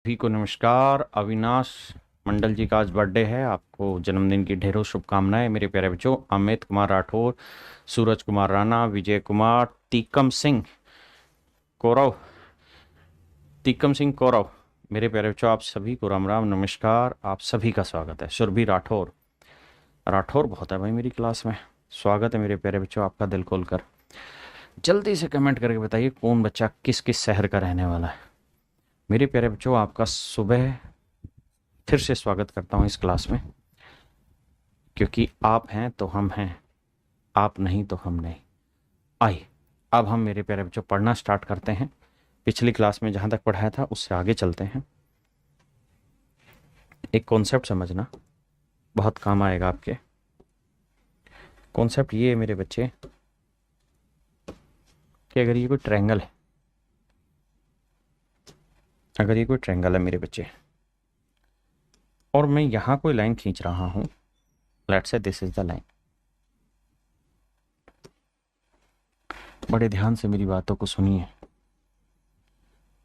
सभी को नमस्कार। अविनाश मंडल जी का आज बर्थडे है। आपको जन्मदिन की ढेरों शुभकामनाएं मेरे प्यारे बच्चों। अमित कुमार राठौर, सूरज कुमार राणा, विजय कुमार, तीकम सिंह कौरव, तीकम सिंह कौरव, मेरे प्यारे बच्चों आप सभी को राम राम नमस्कार। आप सभी का स्वागत है। सुरभि राठौर, राठौर बहुत है भाई मेरी क्लास में। स्वागत है मेरे प्यारे बच्चों आपका दिल खोल कर। जल्दी से कमेंट करके बताइए कौन बच्चा किस किस शहर का रहने वाला है। मेरे प्यारे बच्चों आपका सुबह फिर से स्वागत करता हूँ इस क्लास में, क्योंकि आप हैं तो हम हैं, आप नहीं तो हम नहीं। आइए अब हम मेरे प्यारे बच्चों पढ़ना स्टार्ट करते हैं। पिछली क्लास में जहाँ तक पढ़ाया था उससे आगे चलते हैं। एक कॉन्सेप्ट समझना, बहुत काम आएगा आपके। कॉन्सेप्ट ये है मेरे बच्चे कि अगर ये कोई ट्रायंगल है, अगर ये कोई ट्रायंगल है मेरे बच्चे, और मैं यहाँ कोई लाइन खींच रहा हूँ, let's say this is the line. बड़े ध्यान से मेरी बातों को सुनिए।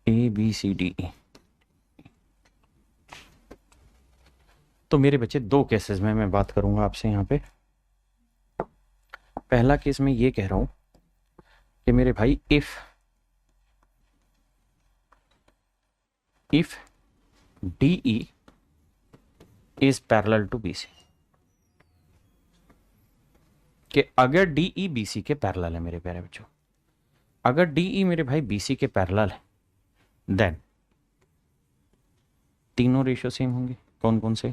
ABCDE। तो मेरे बच्चे दो केसेस में मैं बात करूंगा आपसे यहाँ पे। पहला केस में ये कह रहा हूं कि मेरे भाई if DE is parallel to BC, कि अगर DE BC के पैरेलल है मेरे प्यारे बच्चों, अगर DE मेरे भाई BC के पैरेलल है, देन तीनों रेशियो सेम होंगे। कौन कौन से?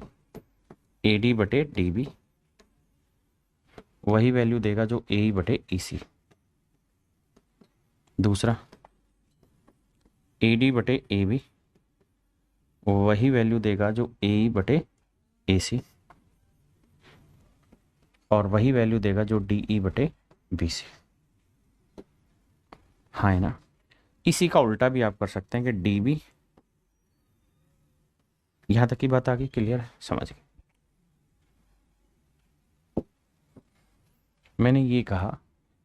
AD बटे DB वही वैल्यू देगा जो AE बटे EC। दूसरा, AD बटे AB वही वैल्यू देगा जो AE बटे AC, और वही वैल्यू देगा जो DE बटे BC। हाँ है ना? इसी का उल्टा भी आप कर सकते हैं कि DB, यहां तक की बात आ गई, क्लियर है, समझ गए? मैंने ये कहा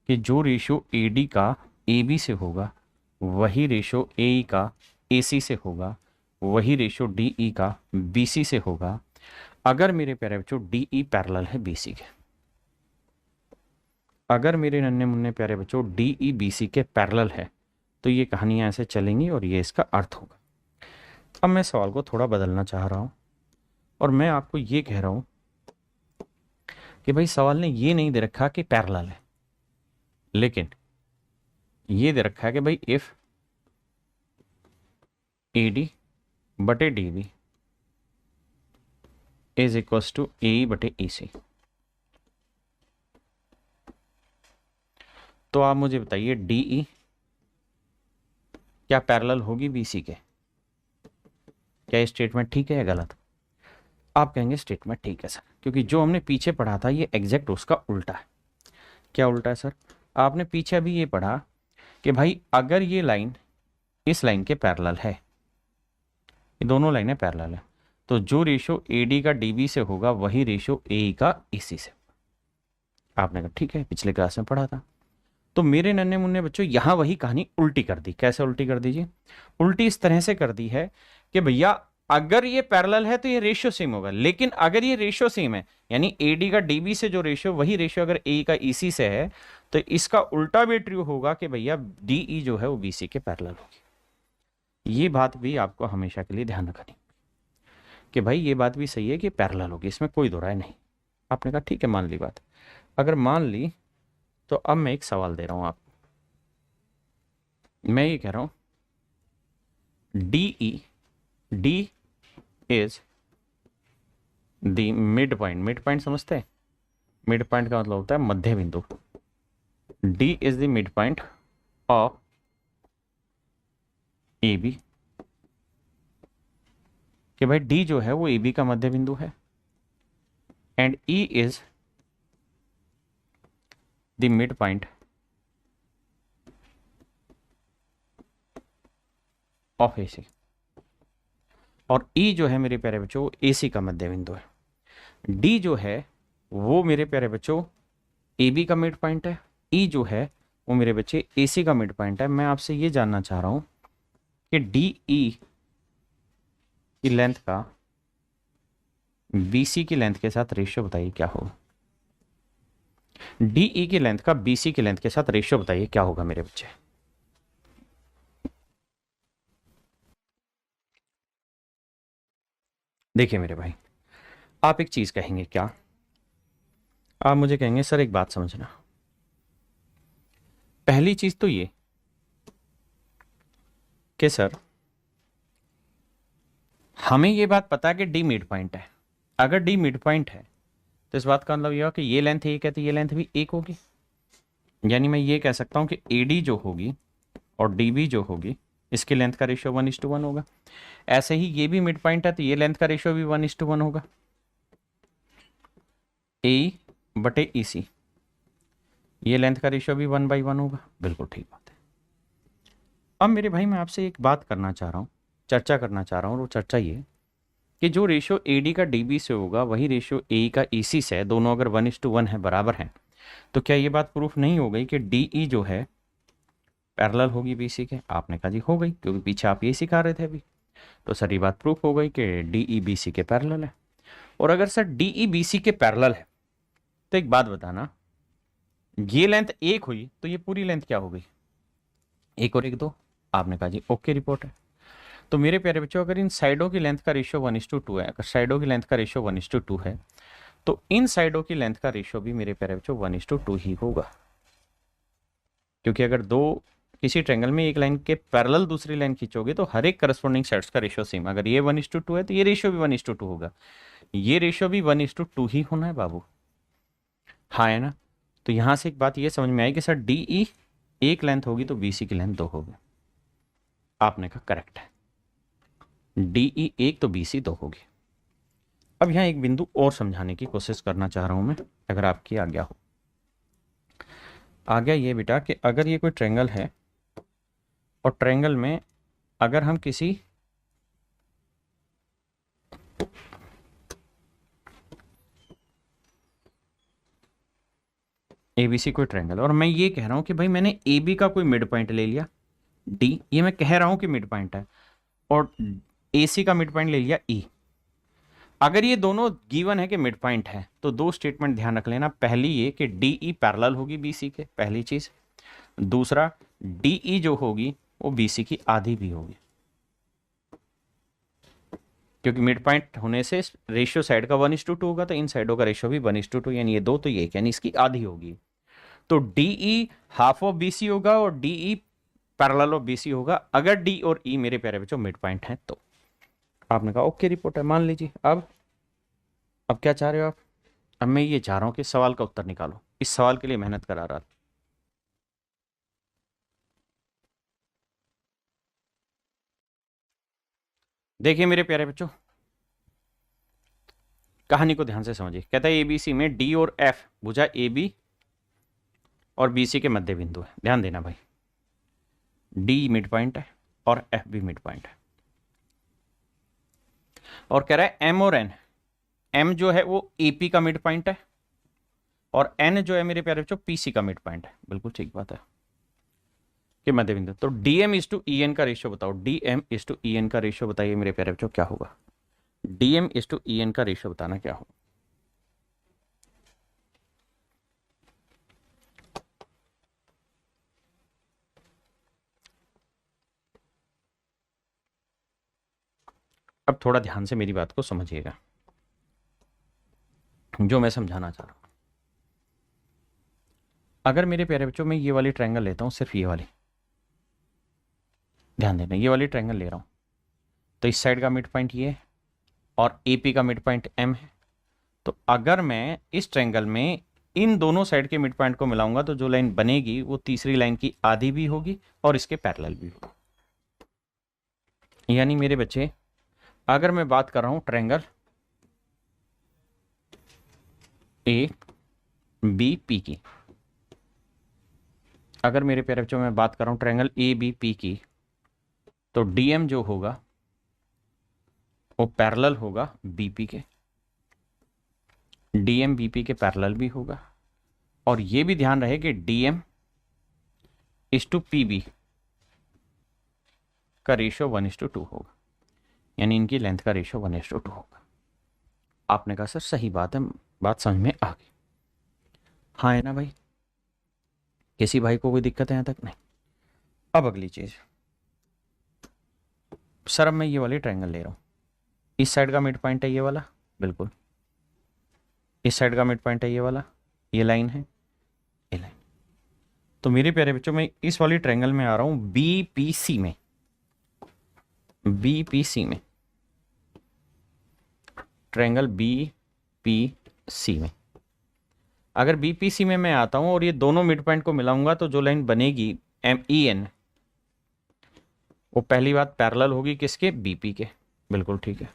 कि जो रेशियो AD का AB से होगा वही रेशियो AE का AC से होगा, वही रेशियो DE का BC से होगा, अगर मेरे प्यारे बच्चों DE पैरेलल है BC के। अगर मेरे नन्हे मुन्ने प्यारे बच्चों DE BC के पैरेलल है तो ये कहानियां ऐसे चलेंगी और ये इसका अर्थ होगा। अब मैं सवाल को थोड़ा बदलना चाह रहा हूं और मैं आपको ये कह रहा हूं कि भाई सवाल ने ये नहीं दे रखा कि पैरेलल है, लेकिन ये दे रखा है कि भाई इफ AD बटे DB is equal to AE बटे EC। तो आप मुझे बताइए DE क्या पैरेलल होगी BC के? क्या ये स्टेटमेंट ठीक है या गलत? आप कहेंगे स्टेटमेंट ठीक है सर, क्योंकि जो हमने पीछे पढ़ा था ये एग्जैक्ट उसका उल्टा है। क्या उल्टा है सर? आपने पीछे अभी ये पढ़ा कि भाई अगर ये लाइन इस लाइन के पैरेलल है, ये दोनों लाइनें पैरेलल है, तो जो रेशियो AD का DB से होगा वही रेशियो AE का EC से। आपने कहा ठीक है, पिछले क्लास में पढ़ा था। तो मेरे नन्हे मुन्ने बच्चों यहां वही कहानी उल्टी कर दी। कैसे उल्टी कर दीजिए? उल्टी इस तरह से कर दी है कि भैया अगर ये पैरेलल है तो ये रेशियो सेम होगा, लेकिन अगर ये रेशियो सेम है यानी AD का DB से जो रेशियो वही रेशियो अगर AE का EC से है, तो इसका उल्टा भी ट्रू होगा कि भैया DE जो है वो BC के पैरेलल होगी। ये बात भी आपको हमेशा के लिए ध्यान रखनी कि भाई ये बात भी सही है कि पैरेलल होगी, इसमें कोई दो राय नहीं। आपने कहा ठीक है, मान ली बात। अगर मान ली तो अब मैं एक सवाल दे रहा हूं आपको। मैं ये कह रहा हूं D is the mid point. Mid point समझते हैं? मिड पॉइंट का मतलब होता है मध्य बिंदु। D is the mid point of AB, कि भाई D जो है वो AB का मध्य बिंदु है, and E is the mid point of AC, और E जो है मेरे प्यारे बच्चों AC का मध्य बिंदु है। D जो है वो मेरे प्यारे बच्चों AB का मिड पॉइंट है, E जो है वो मेरे बच्चे AC का मिड पॉइंट है। मैं आपसे ये जानना चाह रहा हूं कि DE की लेंथ का BC की लेंथ के साथ रेशियो बताइए क्या होगा। DE की लेंथ का BC की लेंथ के साथ रेशियो बताइए क्या होगा मेरे बच्चे। देखिए मेरे भाई, आप एक चीज कहेंगे क्या, आप मुझे कहेंगे सर एक बात समझना, पहली चीज तो ये कि सर हमें ये बात पता है कि D मिड पॉइंट है। अगर D मिड पॉइंट है तो इस बात का मतलब यह हो कि ये लेंथ एक है तो ये लेंथ भी एक होगी। यानी मैं ये कह सकता हूं कि AD जो होगी और DB जो होगी इसकी लेंथ का रेशियो 1:1 होगा। ऐसे ही ये भी मिड पॉइंट है तो ये लेंथ का रेशियो भी 1:1 होगा। AE बटे EC, ये लेंथ का रेशियो भी 1/1 होगा। बिल्कुल ठीक बात है। अब मेरे भाई मैं आपसे एक बात करना चाह रहा हूँ, चर्चा करना चाह रहा हूँ, और वो चर्चा ये कि जो रेशियो AD का DB से होगा वही रेशियो AE का EC से है। दोनों अगर 1:1 है, बराबर हैं, तो क्या ये बात प्रूफ नहीं हो गई कि DE जो है पैरेलल होगी BC के। आपने कहा जी हो गई, क्योंकि पीछे आप ये सिखा रहे थे अभी। तो सर ये बात प्रूफ हो गई कि DE BC के पैरेलल है। और अगर सर DE BC के पैरेलल है तो एक बात बताना, ये लेंथ एक हुई तो ये पूरी लेंथ क्या हो गई, एक और एक दो। आपने कहा जी ओके रिपोर्ट है। तो मेरे प्यारे बच्चों, अगर इन साइडों की लेंथ का रेशियो 1:2 है, अगर साइडों की लेंथ का रेशियो 1:2 है, तो इन साइडों की लेंथ का रेशियो भी मेरे प्यारे बच्चों 1:2 ही होगा। क्योंकि अगर दो किसी ट्रेंगल में एक लाइन के पैरेलल दूसरी लाइन खींचोगे तो हर एक करस्पॉन्डिंग साइड्स का रेशियो सेम। अगर ये 1:2 है तो ये रेशियो भी 1:2 होगा, ये रेशियो भी 1:2 ही होना है बाबू। हाँ है ना। तो यहां से एक बात ये समझ में आई कि सर DE एक लेंथ होगी तो BC की लेंथ 2 होगी। आपने कहा करेक्ट है, DE एक तो BC 2 होगी। अब यहाँ एक बिंदु और समझाने की कोशिश करना चाह रहा हूं मैं, अगर आपकी आज्ञा हो। आज्ञा ये बेटा कि अगर ये कोई ट्रेंगल है और ट्रेंगल में अगर हम किसी ABC कोई ट्रेंगल, और मैं ये कह रहा हूं कि भाई मैंने AB का कोई मिड पॉइंट ले लिया D, ये मैं कह रहा हूं कि मिड पॉइंट है, और AC का मिड पॉइंट ले लिया E। अगर ये दोनों गिवन है कि मिड पॉइंट है तो दो स्टेटमेंट ध्यान रख लेना। पहली ये कि DE पैरेलल होगी BC के, पहली चीज। दूसरा, DE जो होगी वो BC की आधी भी होगी, क्योंकि मिड पॉइंट होने से रेशियो साइड का 1:2 होगा, तो इन साइडों का रेशियो भी 1:2, यानी ये दो तो ये एक, यानी इसकी आधी होगी। तो DE हाफ ऑफ BC होगा और DE पैरेलल ऑफ BC होगा, अगर D और E मेरे प्यारे बच्चों मिड पॉइंट हैं तो। आपने कहा ओके रिपोर्ट है, मान लीजिए। अब क्या चाह रहे हो आप। अब मैं ये चाह रहा हूं कि इस सवाल का उत्तर निकालो, इस सवाल के लिए मेहनत करा रहा था। देखिए मेरे प्यारे बच्चों, कहानी को ध्यान से समझिए। कहता है ABC में D और F भुजा AB और BC के मध्य बिंदु है। ध्यान देना भाई, D मिड पॉइंट है और F भी मिड पॉइंट है। और कह रहा है M और N, M जो है वो AP का मिड पॉइंट है और N जो है मेरे प्यारे बच्चों PC का मिड पॉइंट है। बिल्कुल ठीक बात है कि मध्य बिंदु। तो DM:EN का रेशियो बताओ, DM:EN का रेशियो बताइए मेरे प्यारे बच्चों क्या होगा। DM:EN का रेशियो बताना क्या होगा। अब थोड़ा ध्यान से मेरी बात को समझिएगा, जो मैं समझाना चाह रहा हूं। अगर मेरे प्यारे बच्चों मैं ये वाली ट्रायंगल लेता हूं, सिर्फ ये वाली, ध्यान देना, ये वाली ट्रायंगल ले रहा हूं, तो इस साइड का मिड पॉइंट ये है और AP का मिड पॉइंट M है। तो अगर मैं इस ट्रायंगल में इन दोनों साइड के मिड पॉइंट को मिलाऊंगा तो जो लाइन बनेगी वो तीसरी लाइन की आधी भी होगी और इसके पैरेलल भी होगी। यानी मेरे बच्चे, अगर मैं बात कर रहा हूं ट्रायंगल ABP की, अगर मेरे प्यारे बच्चों मैं बात कर रहा हूं ट्रायंगल ABP की, तो DM जो होगा वो पैरेलल होगा BP के, DM BP के पैरेलल भी होगा। और ये भी ध्यान रहे कि DM:PB का रेशियो 1:2 होगा। यानी इनकी लेंथ का रेशियो 1:2 होगा। आपने कहा सर सही बात है, बात समझ में आ गई। हाँ है ना भाई, किसी भाई को कोई दिक्कत है यहाँ तक? नहीं। अब अगली चीज सर, अब मैं ये वाली ट्रायंगल ले रहा हूँ, इस साइड का मिड पॉइंट है ये वाला, बिल्कुल इस साइड का मिड पॉइंट है ये वाला, ये लाइन है, ये लाइन। तो मेरे प्यारे बच्चों, मैं इस वाली ट्रायंगल में आ रहा हूँ बीपीसी में, बीपीसी में, ट्रायंगल बीपीसी में। अगर बीपीसी में मैं आता हूं और ये दोनों मिड पॉइंट को मिलाऊंगा तो जो लाइन बनेगी MEN, वो पहली बात पैरेलल होगी किसके? बीपी के, बिल्कुल ठीक है,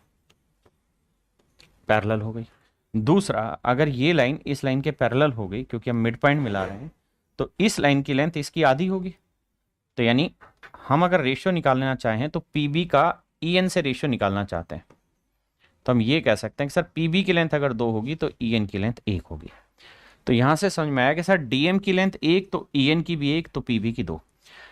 पैरेलल हो गई। दूसरा, अगर ये लाइन इस लाइन के पैरेलल हो गई, क्योंकि हम मिड पॉइंट मिला रहे हैं, तो इस लाइन की लेंथ इसकी आधी होगी। तो यानी हम अगर रेशियो निकालना चाहें तो पीबी का EN से रेशियो निकालना चाहते हैं, तो हम ये कह सकते हैं कि सर पीबी की लेंथ अगर 2 होगी तो EN की लेंथ 1 होगी। तो यहां से समझ में आया कि सर DM की लेंथ 1 तो EN की भी 1 तो PB की 2,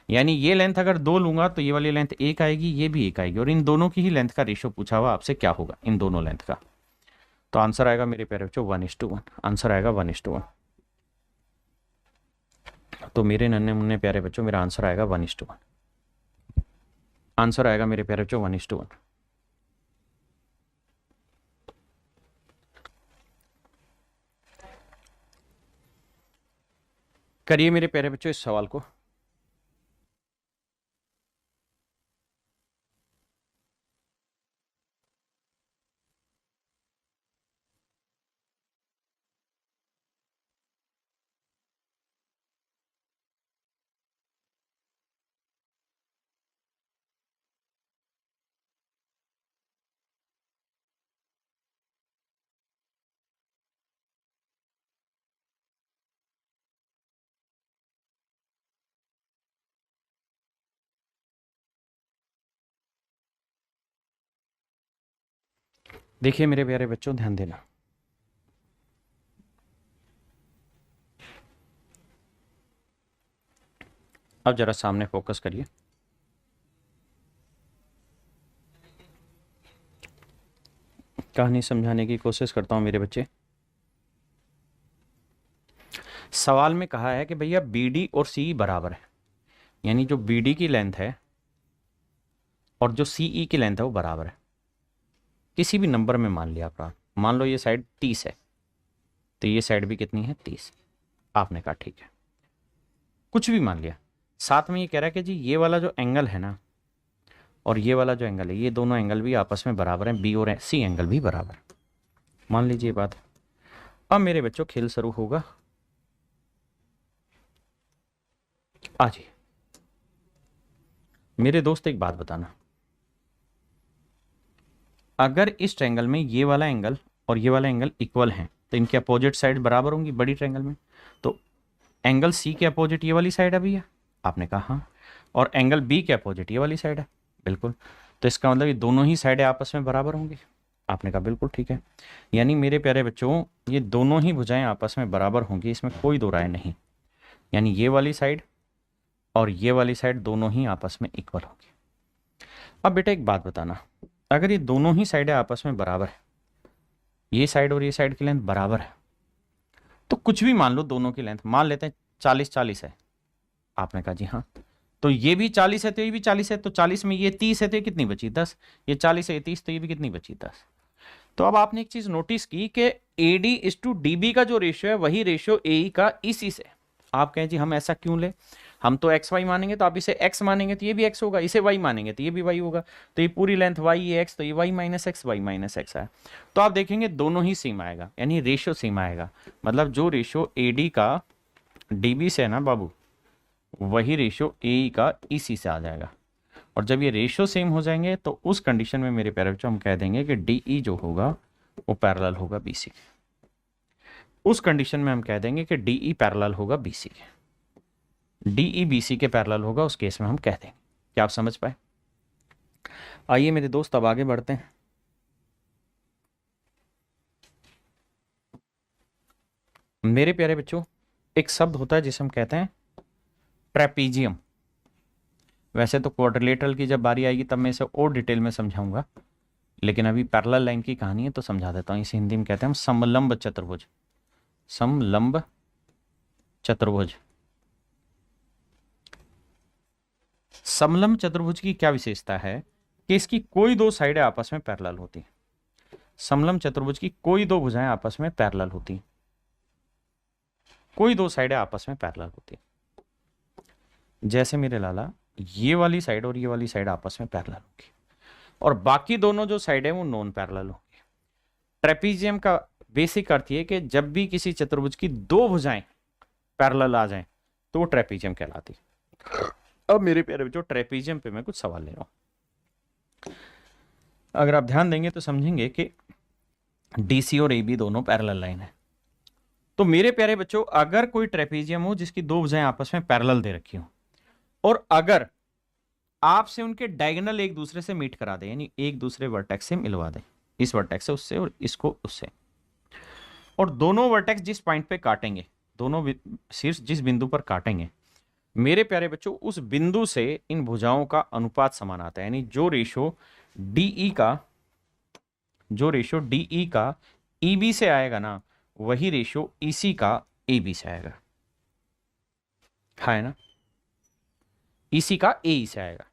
यानी ये लेंथ अगर 2 लूंगा तो ये वाली लेंथ 1 आएगी, ये भी 1 आएगी, और इन दोनों की ही लेंथ का रेशियो पूछा हुआ आपसे क्या होगा इन दोनों लेंथ का। तो आंसर आएगा मेरे प्यारे बच्चों 1:1, आंसर आएगा 1:1। तो मेरे नन्हे मुन्ने प्यारे बच्चों, मेरा आंसर आएगा 1:1, आंसर आएगा मेरे प्यारे बच्चों 1:1। करिए मेरे प्यारे बच्चों इस सवाल को। देखिए मेरे प्यारे बच्चों, ध्यान देना, अब जरा सामने फोकस करिए। कहानी समझाने की कोशिश करता हूं मेरे बच्चे। सवाल में कहा है कि भैया BD और CE बराबर है, यानी जो BD की लेंथ है और जो CE की लेंथ है वो बराबर है। किसी भी नंबर में मान लिया आपका, मान लो ये साइड 30 है तो ये साइड भी कितनी है? 30। आपने कहा ठीक है, कुछ भी मान लिया। साथ में ये कह रहा है कि जी ये वाला जो एंगल है ना और ये वाला जो एंगल है, ये दोनों एंगल भी आपस में बराबर हैं, B और C एंगल भी बराबर। मान लीजिए बात। अब मेरे बच्चों खेल शुरू होगा। आज मेरे दोस्त एक बात बताना, अगर इस ट्रायंगल में ये वाला एंगल और ये वाला एंगल इक्वल हैं तो इनके अपोजिट साइड बराबर होंगी बड़ी ट्रायंगल में। तो एंगल C के अपोजिट ये वाली साइड है भैया? आपने कहा हाँ। और एंगल B के अपोजिट ये वाली साइड है? बिल्कुल। तो इसका मतलब ये दोनों ही साइडें आपस में बराबर होंगी? आपने कहा बिल्कुल ठीक है। यानी मेरे प्यारे बच्चों, ये दोनों ही भुजाएं आपस में बराबर होंगी, इसमें कोई दो राय नहीं। यानी ये वाली साइड और ये वाली साइड दोनों ही आपस में इक्वल होंगी। अब बेटा एक बात बताना, अगर ये दोनों ही साइडें आपस में बराबर है, ये साइड और ये साइड की लेंथ बराबर है, तो कुछ भी मान लो दोनों की लेंथ, मान लेते हैं 40-40 है। आपने कहा जी हाँ। तो ये भी 40 है तो ये भी 40 है, तो 40 में ये 30 है तो ये कितनी बची? 10। ये 40 है, ये 30, तो ये भी कितनी बची? 10। तो अब आपने एक चीज नोटिस की कि AD/DB का जो रेशियो है वही रेशियो AE का EC से। आप कहें जी हम ऐसा क्यों ले, हम तो XY मानेंगे तो आप इसे X मानेंगे तो ये भी X होगा, इसे Y मानेंगे तो ये भी Y होगा। तो ये पूरी लेंथ Y, ये X, तो ये Y-X है। तो आप देखेंगे दोनों ही सेम आएगा, यानी रेशियो सेम आएगा। मतलब जो रेशियो AD का DB से है ना बाबू, वही रेशियो AE का EC से आ जाएगा। और जब ये रेशियो सेम हो जाएंगे तो उस कंडीशन में मेरे प्यारे बच्चों हम कह देंगे कि DE जो होगा वो पैरेलल होगा BC के। उस कंडीशन में हम कह देंगे कि DE पैरेलल होगा BC के, DE BC के पैरेलल होगा, उस केस में हम कह देंगे। क्या आप समझ पाए? आइए मेरे दोस्त अब आगे बढ़ते हैं। मेरे प्यारे बच्चों, एक शब्द होता है जिसे हम कहते हैं ट्रेपीजियम। वैसे तो क्वाड्रिलेटरल की जब बारी आएगी तब मैं इसे और डिटेल में समझाऊंगा, लेकिन अभी पैरेलल लाइन की कहानी है तो समझा देता हूँ। इसे हिंदी में कहते हैं हम समलंब चतुर्भुज। समलंब चतुर्भुज। समलंब चतुर्भुज की क्या विशेषता है कि इसकी कोई दो साइडें आपस में पैरेलल होती हैं। समलंब चतुर्भुज की कोई दो भुजाएं आपस में पैरेलल होती हैं, कोई दो साइडें आपस में पैरेलल होती हैं। जैसे मेरे लाला ये वाली साइड और ये वाली साइड आपस में पैरेलल होगी और बाकी दोनों जो साइड है वो नॉन पैरेलल होंगी। ट्रेपीजियम का बेसिक अर्थ ये कि जब भी किसी चतुर्भुज की दो भुजाएं पैरेलल आ जाएं तो वो ट्रेपीजियम कहलाती है। अब मेरे प्यारे बच्चों ट्रेपीजियम पे मैं कुछ सवाल ले रहा हूं। अगर आप ध्यान देंगे तो समझेंगे कि डीसी और एबी दोनों पैरेलल लाइन है। तो मेरे प्यारे बच्चों अगर कोई ट्रेपीजियम हो जिसकी दो भुजाएं आपस में पैरेलल दे रखी हो और अगर आपसे उनके डायगोनल एक दूसरे से मीट करा दे, यानी एक दूसरे वर्टेक्स से मिलवा दे, इस वर्टेक्स से उससे और इसको उससे, और दोनों वर्टेक्स जिस पॉइंट पे काटेंगे, दोनों शीर्ष जिस बिंदु पर काटेंगे, मेरे प्यारे बच्चों उस बिंदु से इन भुजाओं का अनुपात समान आता है। यानी जो रेशो डीई का ईबी से आएगा ना, वही रेशो ईसी का एबी से आएगा, है ना। ईसी का ए से आएगा,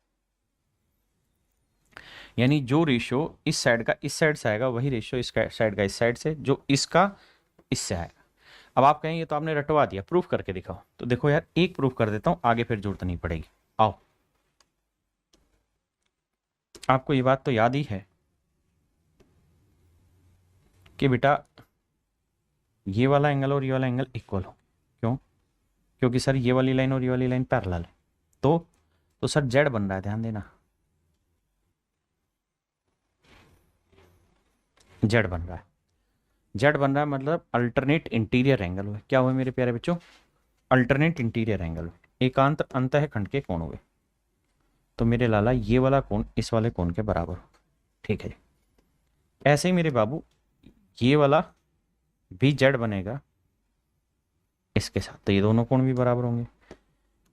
यानी जो रेशो इस साइड का इस साइड से आएगा वही रेशो इस साइड का इस साइड से, जो इसका इससे आएगा। अब आप कहें ये तो आपने रटवा दिया, प्रूफ करके दिखाओ। तो देखो यार एक प्रूफ कर देता हूं, आगे फिर जरूरत नहीं पड़ेगी। आओ, आपको ये बात तो याद ही है कि बेटा ये वाला एंगल और ये वाला एंगल इक्वल हो। क्यों? क्योंकि सर ये वाली लाइन और ये वाली लाइन पैरेलल है। तो सर जेड बन रहा है, ध्यान देना, जेड बन रहा है। जेड बन रहा है मतलब अल्टरनेट इंटीरियर एंगल हुए। क्या हुए मेरे प्यारे बच्चों? अल्टरनेट इंटीरियर एंगल हुए, एकांत अंतःखंड के कोण हुए। तो मेरे लाला ये वाला कोण इस वाले कोण के बराबर हो, ठीक है जी। ऐसे ही मेरे बाबू ये वाला भी जेड बनेगा इसके साथ, तो ये दोनों कोण भी बराबर होंगे।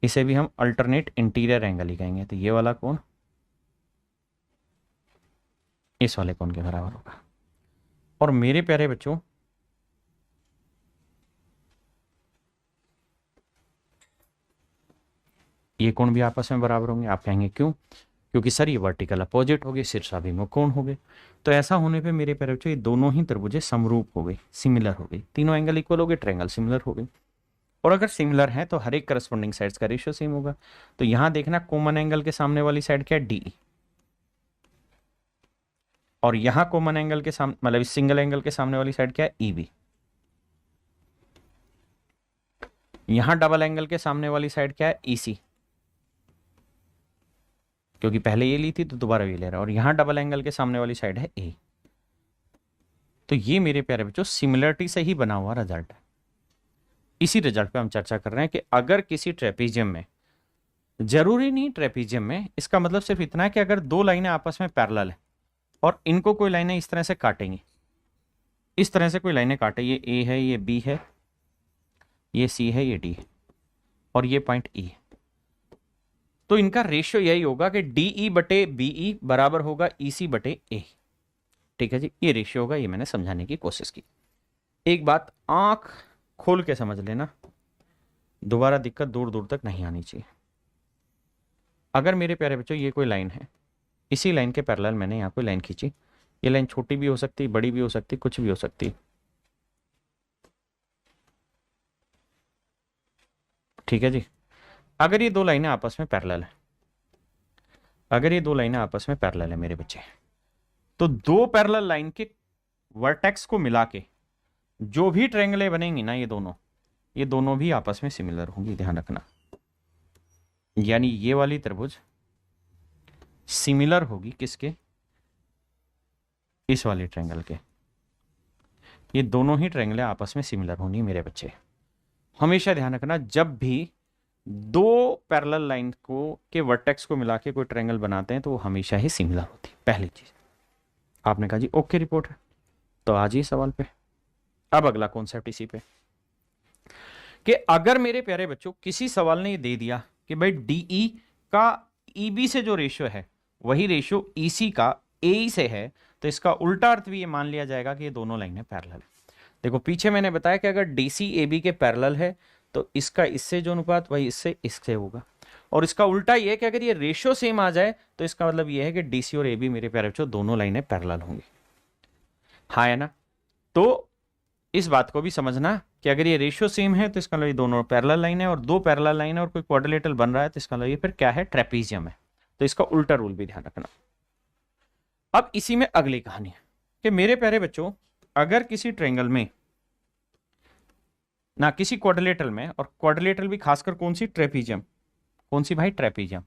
इसे भी हम अल्टरनेट इंटीरियर एंगल ही कहेंगे। तो ये वाला कोण इस वाले कोण के बराबर होगा। और मेरे प्यारे बच्चों ये कोण भी आपस में बराबर होंगे। आप कहेंगे क्यों? क्योंकि सर ये वर्टिकल अपोजिट हो गए, शीर्षाभिमुख कोण हो गए। तो ऐसा होने पे मेरे प्यारे बच्चों ये दोनों ही त्रिभुजें समरूप हो गई, सिमिलर हो गई, तीनों एंगल इक्वल हो गए, ट्रायंगल सिमिलर हो गई। और अगर सिमिलर है तो हर एक करस्पॉन्डिंग साइड्स का रेशियो सेम होगा। तो यहां देखना कॉमन एंगल के सामने वाली साइड क्या है? डी। और यहां कॉमन एंगल के सामने मतलब इस सिंगल एंगल के सामने वाली साइड क्या है? ईबी। यहां डबल एंगल के सामने वाली साइड क्या है? ईसी, क्योंकि पहले ये ली थी तो दोबारा ये ले रहा है। और यहां डबल एंगल के सामने वाली साइड है ए। तो ये मेरे प्यारे बच्चों सिमिलरिटी से ही बना हुआ रिजल्ट है। इसी रिजल्ट पे हम चर्चा कर रहे हैं कि अगर किसी ट्रेपीजियम में, जरूरी नहीं ट्रेपीजियम में, इसका मतलब सिर्फ इतना है कि अगर दो लाइनें आपस में पैरेलल है और इनको कोई लाइनें इस तरह से काटेंगी, इस तरह से कोई लाइनें काटे, ये ए है, ये बी है, ये सी है, ये डी है और ये पॉइंट ई है, तो इनका रेशियो यही होगा कि डीई बटे बीई बराबर होगा ईसी बटे ए। ठीक है जी, ये रेशियो होगा। ये मैंने समझाने की कोशिश की। एक बात आंख खोल के समझ लेना, दोबारा दिक्कत दूर दूर तक नहीं आनी चाहिए। अगर मेरे प्यारे बच्चों ये कोई लाइन है, इसी लाइन के पैरेलल मैंने यहाँ कोई लाइन खींची, ये लाइन छोटी भी हो सकती, बड़ी भी हो सकती, कुछ भी हो सकती, ठीक है जी। अगर ये दो लाइनें आपस में पैरेलल है, अगर ये दो लाइनें आपस में पैरेलल है मेरे बच्चे, तो दो पैरेलल लाइन के वर्टेक्स को मिला के जो भी ट्रायंगलें बनेंगी ना, ये दोनों भी आपस में सिमिलर होंगी, ध्यान रखना। यानी ये वाली त्रिभुज सिमिलर होगी किसके? इस वाली ट्रायंगल के। ये दोनों ही ट्रायंगलें आपस में सिमिलर होंगी मेरे बच्चे। हमेशा ध्यान रखना, जब भी दो पैरेलल लाइन को के वर्टेक्स को मिला के कोई ट्रायंगल बनाते हैं तो वो हमेशा ही सिमिलर होती है। पहली चीज आपने कहा जी ओके रिपोर्ट है, तो आ जाइए सवाल पे। अब अगला कॉन्सेप्ट इसी पे कि अगर मेरे प्यारे बच्चों किसी सवाल ने ये दे दिया कि भाई डीई का ईबी से जो रेशियो है वही रेशियो ईसी का ए से है तो इसका उल्टा अर्थ भी ये मान लिया जाएगा कि ये दोनों लाइनें पैरेलल है। देखो पीछे मैंने बताया कि अगर डीसी ए बी के पैरेलल है तो इसका इससे जो अनुपात वही इससे इससे होगा, और इसका उल्टा ये है कि अगर ये रेशियो सेम आ जाए तो इसका मतलब ये है कि डीसी और ए बी मेरे प्यारे बच्चों दोनों लाइनें पैरेलल होंगी। हाँ है ना? तो इस बात को भी समझना कि अगर ये रेशियो सेम है तो इसका मतलब ये दोनों पैरेलल लाइन है, और दो पैरेलल लाइन है और कोई क्वाड्रिलेटरल बन रहा है तो इसका मतलब ये फिर क्या है, ट्रेपीजियम है। तो इसका उल्टा रूल भी ध्यान रखना। अब इसी में अगली कहानी है कि मेरे प्यारे बच्चों अगर किसी ट्रायंगल में ना किसी क्वाड्रिलेटरल में, और क्वाड्रिलेटरल भी खासकर कौन सी, ट्रेपीजियम, कौन सी भाई, ट्रेपीजियम,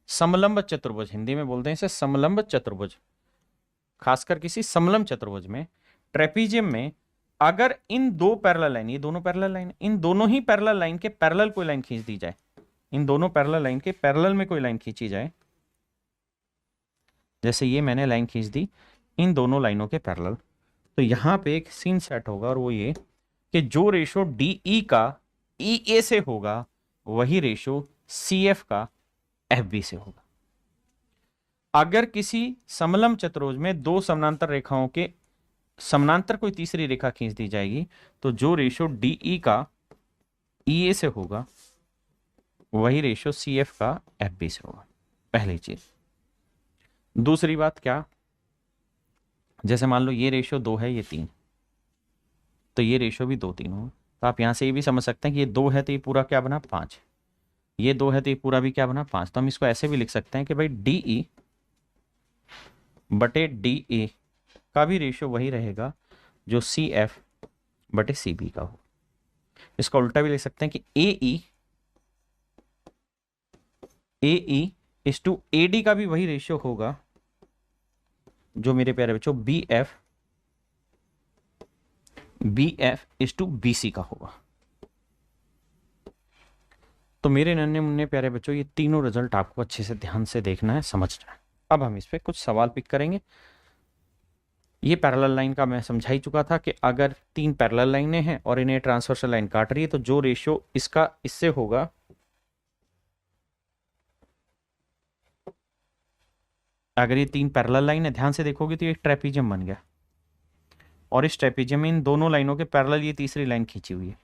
समलंब चतुर्भुज, हिंदी में बोलते हैं इसे समलंब चतुर्भुज, खासकर किसी समलंब चतुर्भुज में, ट्रेपीजियम में अगर इन दो पैरेलल लाइन, ये दोनों पैरेलल लाइन, इन दोनों ही पैरेलल लाइन के पैरेलल कोई लाइन खींच दी जाए, इन दोनों पैरेलल लाइन के पैरेलल में कोई लाइन खींची जाए, जैसे ये मैंने लाइन खींच दी इन दोनों लाइनों के पैरेलल, तो यहां पे एक सीन सेट होगा, और वो ये कि जो रेशो डीई का ई से होगा वही रेशो सी एफ का एफ बी से होगा। अगर किसी समलंब चतुर्भुज में दो समानांतर रेखाओं के समानांतर कोई तीसरी रेखा खींच दी जाएगी तो जो रेशो डीई का ई से होगा वही रेशो सी एफ का एफ बी से होगा, पहली चीज। दूसरी बात क्या, जैसे मान लो ये रेशो 2 है, ये 3, तो ये रेशो भी 2 3 होगा, तो आप यहां से ये भी समझ सकते हैं कि ये 2 है तो ये पूरा क्या बना 5, ये 2 है तो ये पूरा भी क्या बना 5। तो हम इसको ऐसे भी लिख सकते हैं कि भाई डीई बटे डी ए का भी रेशियो वही रहेगा जो सी एफ बटे सी बी का हो। इसका उल्टा भी लिख सकते हैं कि ए ई इस टू ए डी का भी वही रेशियो होगा जो मेरे प्यारे बच्चों बी एफ इस टू बी सी का होगा। तो मेरे नन्हे मुन्ने प्यारे बच्चों ये तीनों रिजल्ट आपको अच्छे से ध्यान से देखना है, समझना है। अब हम इस पे कुछ सवाल पिक करेंगे। ये पैरेलल लाइन का मैं समझा ही चुका था कि अगर 3 पैरेलल लाइनें हैं और इन्हें ट्रांसवर्सल लाइन काट रही है तो जो रेशियो इसका इससे होगा, अगर ये 3 पैरेलल लाइन है ध्यान से देखोगे तो ये ट्रेपीजियम बन गया, और इस ट्रेपीजियम में इन दोनों लाइनों के पैरेलल ये तीसरी लाइन खींची हुई है।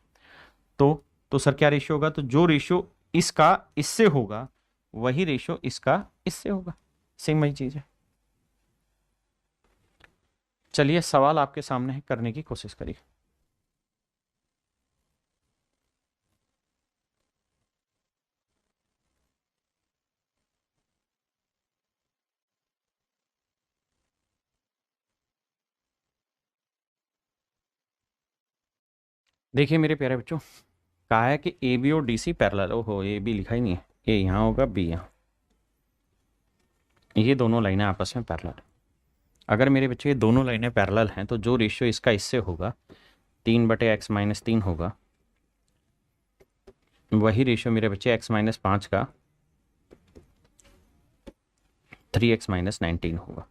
तो सर क्या रेशियो होगा, तो जो रेशियो इसका इससे होगा वही रेशियो इसका इससे होगा, सेम वही चीज है। चलिए सवाल आपके सामने है, करने की कोशिश करिए। देखिए मेरे प्यारे बच्चों, कहा है कि ए बी और डी सी पैरेलल, ओहो ए बी लिखा ही नहीं है, ए यहाँ होगा बी यहाँ, ये दोनों लाइनें आपस में पैरेलल। अगर मेरे बच्चे ये दोनों लाइनें पैरेलल हैं तो जो रेशियो इसका इससे होगा 3/x-3 होगा, वही रेशियो मेरे बच्चे x-5 का 3x-19 होगा।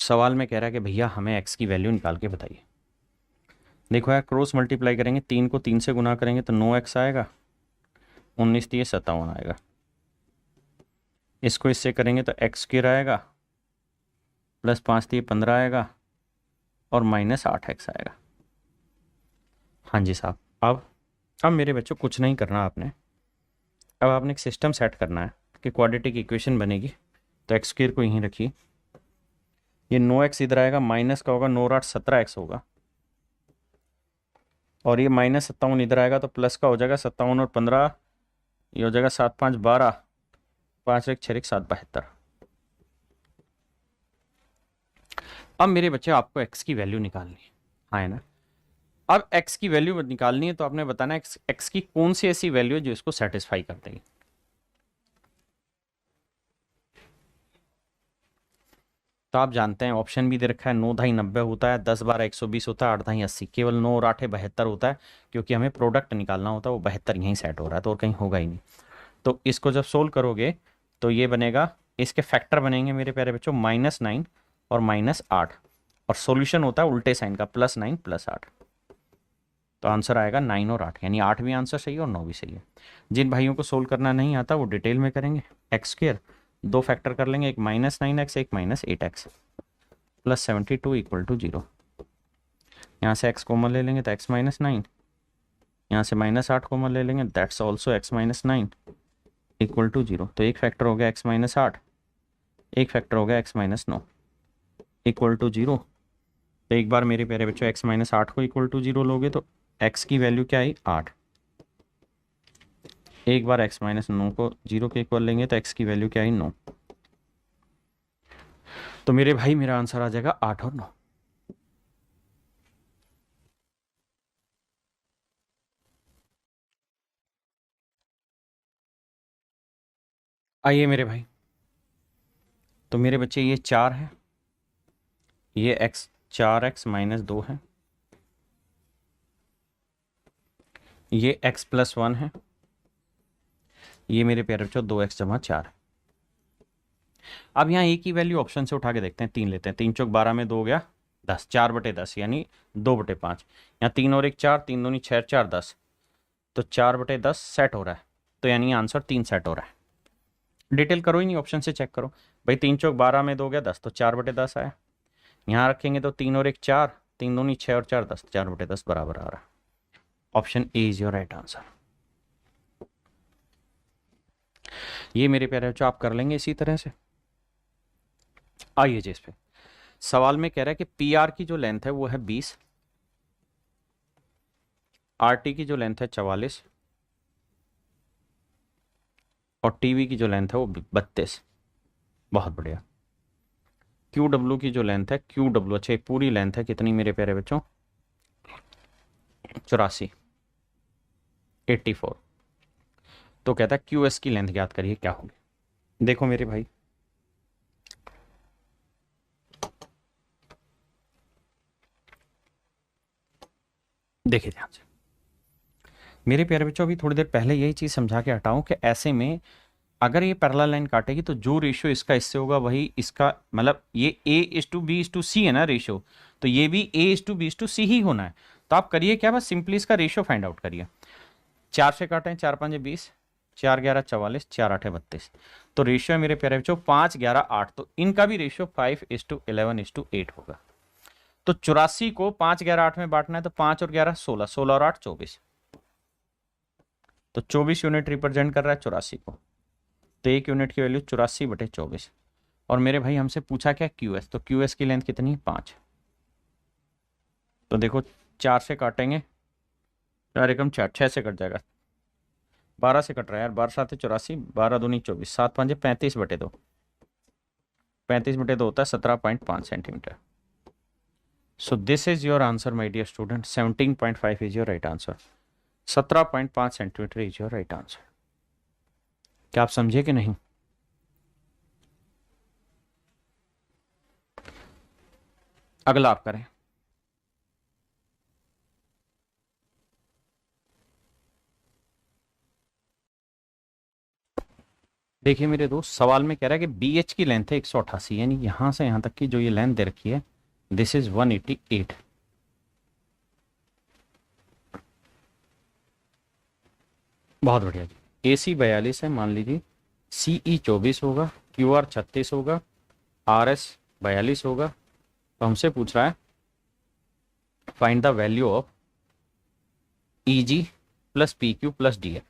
सवाल में कह रहा है कि भैया हमें x की वैल्यू निकाल के बताइए। देखो यार, क्रॉस मल्टीप्लाई करेंगे, 3 को 3 से गुना करेंगे तो 9x आएगा, 19 दिए 57 आएगा, इसको इससे करेंगे तो x² आएगा, +5 दिए 15 आएगा, और -8x आएगा। हाँ जी साहब, अब मेरे बच्चों कुछ नहीं करना आपने, अब आपने एक सिस्टम सेट करना है कि क्वाड्रेटिक इक्वेशन बनेगी, तो x² को यहीं रखिए, ये 9x इधर आएगा, माइनस का होगा 9 और 8 17x होगा, और ये -57 इधर आएगा तो प्लस का हो जाएगा 57 और 15, ये हो जाएगा 7 5 12, 5 1 6 1 7 72। अब मेरे बच्चे आपको x की वैल्यू निकालनी है, हाँ है ना? अब x की वैल्यू निकालनी है तो आपने बताना है x की कौन सी ऐसी वैल्यू है जो इसको सेटिस्फाई कर देगी। तो आप जानते हैं ऑप्शन भी दे रखा है, 9 ढाई 90 होता है, 10 12 120 होता है, 8 ढाई 80, केवल 9 और 8 72 होता है, क्योंकि हमें प्रोडक्ट निकालना होता है, वो 72 यहीं सेट हो रहा है तो और कहीं होगा ही नहीं। तो इसको जब सोल्व करोगे तो ये बनेगा, इसके फैक्टर बनेंगे मेरे प्यारे बच्चों -9 और -8, और सॉल्यूशन होता है उल्टे साइन का, +9 +8, तो आंसर आएगा 9 और 8, यानी 8 भी आंसर सही है और 9 भी सही है। जिन भाइयों को सोल्व करना नहीं आता वो डिटेल में करेंगे, x² दो फैक्टर कर लेंगे, एक -9x एक -8x प्लस 72 इक्वल टू 0। यहाँ से x कॉमन ले लेंगे तो x -9, यहाँ से -8 कॉमन ले लेंगे that's also x -9 equal to 0। तो एक फैक्टर हो गया x -8, एक फैक्टर हो गया x -9 इक्वल टू 0। तो एक बार मेरे प्यारे बच्चों x -8 को इक्वल टू 0 लोगे तो x की वैल्यू क्या आई 8। एक बार x -9 को 0 के इक्वल लेंगे तो x की वैल्यू क्या आई 9। तो मेरे भाई मेरा आंसर आ जाएगा 8 और 9। आइए मेरे भाई, तो मेरे बच्चे ये 4 है, ये x 4x -2 है, ये x + 1 है, ये मेरे प्यारे बच्चों 2x + 4 है। अब यहाँ एक ही वैल्यू ऑप्शन से उठा के देखते हैं, 3 लेते हैं, 3 चौक 12 में 2 हो गया 10, 4/10 यानी 2/5। यहाँ 3 और 1 4, 3 दूनी 6 4 10, तो 4/10 सेट हो रहा है, तो यानी आंसर 3 सेट हो रहा है। डिटेल करो ही नहीं, ऑप्शन से चेक करो भाई। 3 चौक 12 में 2 हो गया 10, तो 4/10 आया। यहाँ रखेंगे तो 3 और 1 4, 3 दूनी 6 और 4 10, 4/10 बराबर आ रहा है। Option A is your right answer. ये मेरे प्यारे बच्चों आप कर लेंगे इसी तरह से। आइए जी, इस पे सवाल में कह रहा है कि पी आर की जो लेंथ है वो है 20, आर टी की जो लेंथ है 44 और टीवी की जो लेंथ है वो 32। बहुत बढ़िया। क्यू डब्ल्यू की जो लेंथ है, क्यू डब्ल्यू अच्छा पूरी लेंथ है कितनी मेरे प्यारे बच्चों 84, 84। तो कहता है क्यू एस की लेंथ ज्ञात करिए क्या होगी। देखो मेरे भाई, देखिए ध्यान से मेरे प्यारे बच्चों, अभी थोड़ी देर पहले यही चीज समझा के हटाऊं कि ऐसे में अगर ये पैरेलल लाइन काटेगी तो जो रेशियो इसका इससे होगा वही इसका, मतलब ये A/B/C है ना रेशियो, तो ये भी A/B/C ही होना है। तो आप करिए क्या, बस सिंपली इसका रेशियो फाइंड आउट करिए। 4 से काटें, 4 5 20, 4 11 44, 4 8 32। तो रेशियो है मेरे प्यारे बच्चों 5 11 8, तो इनका भी रेशियो 5:11:8 होगा। तो 84 को 5 11 8 में बांटना है, तो 5 और 11 16, 16 और 8 24, तो 24 यूनिट रिप्रेजेंट कर रहा है 84 को। तो एक यूनिट की वैल्यू 84/24। और मेरे भाई हमसे पूछा क्या क्यू एस, तो क्यू एस की लेंथ कितनी 5। तो देखो 4 से काटेंगे, 4 एकम 4, 6 से कट जाएगा, 12 से कट रहा है यार, 12 7 84, 12 दूनी 24, 7 5 35/2, 35/2 होता है 17.5 centimetre. So this is your answer my dear student, 17.5 is your right answer. 17.5 centimetre is your right answer. क्या आप समझे कि नहीं? अगला आप करें। देखिए मेरे दोस्त, सवाल में कह रहा है कि बी एच की लेंथ है 188, यानी यहां से यहां तक की जो ये लेंथ दे रखी है दिस इज 188। बहुत बढ़िया जी। ए सी 42 है मान लीजिए, सी ई 24 होगा, क्यू आर 36 होगा, आर एस 42 होगा। तो हमसे पूछ रहा है find the value of E G plus P Q plus D F.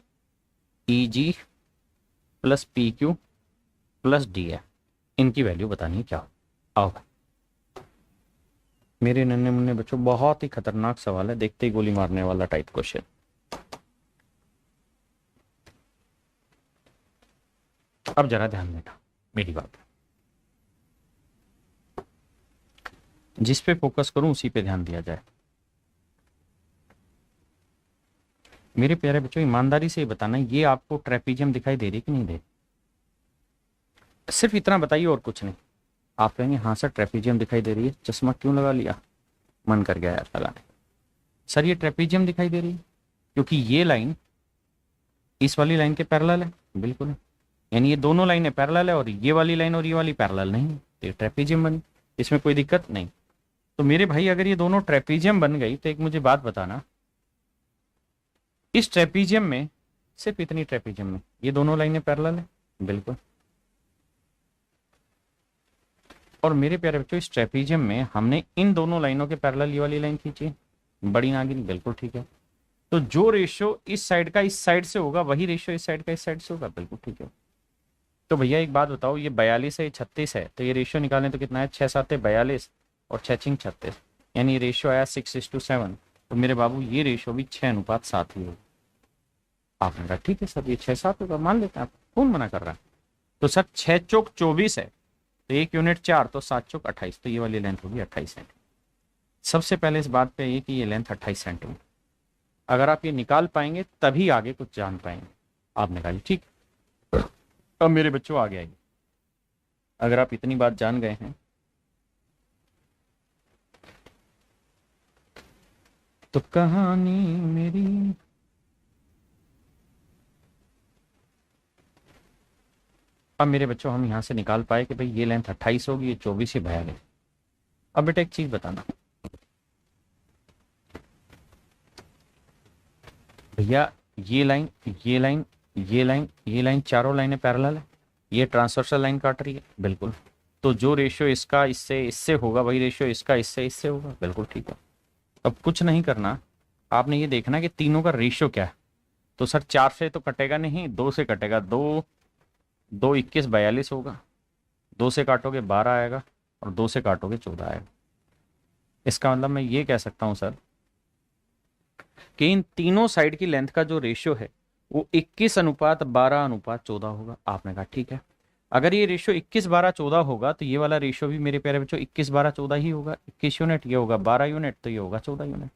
E G plus P Q plus D F, इनकी वैल्यू बतानी है क्या हो। आओ भाई मेरे नन्हे मुन्ने बच्चों, बहुत ही खतरनाक सवाल है, देखते ही गोली मारने वाला टाइप क्वेश्चन। अब जरा ध्यान देना मेरी बात, जिस पे फोकस करूं उसी पे ध्यान दिया जाए। मेरे प्यारे बच्चों ईमानदारी से बताना, ये आपको ट्रेपीजियम दिखाई दे रही कि नहीं दे, सिर्फ इतना बताइए और कुछ नहीं। आप कहेंगे हाँ सर ट्रेपीजियम दिखाई दे रही है, चश्मा क्यों लगा लिया, मन कर गया यार लगाने। सर ये ट्रेपीजियम दिखाई दे रही है क्योंकि ये लाइन इस वाली लाइन के पैरेलल है, बिल्कुल, यानी ये दोनों लाइनें पैरेलल है और ये वाली लाइन और ये वाली पैरेलल नहीं है, तो ये ट्रेपीजियम बनी, इसमें कोई दिक्कत नहीं। तो मेरे भाई अगर ये दोनों ट्रेपीजियम बन गई तो एक मुझे बात बताना, इस ट्रेपीजियम में सिर्फ इतनी ट्रेपीजियम में ये दोनों लाइनें पैरेलल है, बिल्कुल, और मेरे प्यारे बच्चों इस ट्रेपीजियम में हमने इन दोनों लाइनों के पैरेलल ये वाली लाइन खींची है, बड़ी नागिन, बिल्कुल ठीक है। तो जो रेशियो इस साइड का इस साइड से होगा वही रेशियो इस साइड का इस साइड से होगा, बिल्कुल ठीक है। तो भैया एक बात बताओ, ये 42 है, ये 36 है, तो ये रेशियो निकालें तो कितना है, 6 7 42 और 6 6 36, यानी रेशियो आया 6:7। तो मेरे बाबू ये रेशियो भी 6:7 ही होगा। आपने कहा ठीक है सर ये 6 7 होगा, मान लेते हैं, आप कौन मना कर रहा है। तो सर 6 चौक 24 है, तो 1 यूनिट 4, तो 7 चौक 28, तो ये वाली लेंथ होगी 28 सेंटीमीटर। सबसे पहले इस बात पे ये कि ये लेंथ 28 सेंटीमीटर, अगर आप ये निकाल पाएंगे तभी आगे कुछ जान पाएंगे। आपने कहा ठीक। अब मेरे बच्चों आगे आइए, अगर आप इतनी बात जान गए हैं तो कहानी मेरी, अब मेरे बच्चों हम यहां से निकाल पाए कि भाई ये लेंथ 28 होगी, ये 24 ही 42। अब बेटा एक चीज बताना भैया, ये लाइन ये लाइन ये लाइन ये लाइन चारों लाइनें पैरेलल है, ये ट्रांसवर्सल लाइन काट रही है, बिल्कुल। तो जो रेशियो इसका इससे इससे होगा वही रेशियो इसका इससे इससे होगा, बिल्कुल ठीक है। अब कुछ नहीं करना, आपने ये देखना कि तीनों का रेशियो क्या है। तो सर 4 से तो कटेगा नहीं, 2 से कटेगा, 2 2 21 42 होगा, 2 से काटोगे 12 आएगा और 2 से काटोगे 14 आएगा। इसका मतलब मैं ये कह सकता हूँ सर कि इन तीनों साइड की लेंथ का जो रेशियो है वो 21:12:14 होगा। आपने कहा ठीक है, अगर ये रेशियो 21:12:14 होगा तो ये वाला रेशियो भी मेरे प्यारे बच्चों 21:12:14 ही होगा। 21 यूनिट, ये होगा 12 यूनिट, तो ये होगा 14 यूनिट।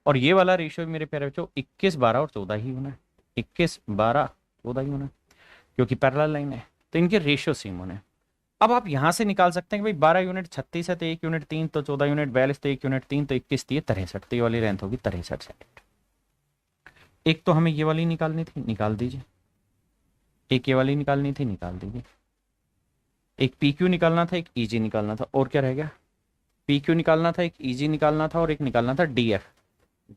और ये वाला रेशियो भी मेरे प्यारे बच्चों 21 12 और 14 ही होना है, 21 12 14 ही होना है, क्योंकि पैरेलल लाइन है, तो इनके रेशियो सेम होने हैं। अब आप यहां से निकाल सकते हैं कि भाई 12 यूनिट 36 है तो 1 यूनिट 3, तो 14 यूनिट 42, तो 1 यूनिट 3, तो 21 3 63, तो ये वाली लेंथ होगी 63 सेंटीमीटर। एक तो हमें ये वाली निकालनी थी, निकाल दीजिए। एक ये वाली निकालनी थी, निकाल दीजिए। एक पी क्यू निकालना था, एक ईजी निकालना था, और क्या रह गया, पी क्यू निकालना था, एक ईजी निकालना था, और एक निकालना था डी एफ।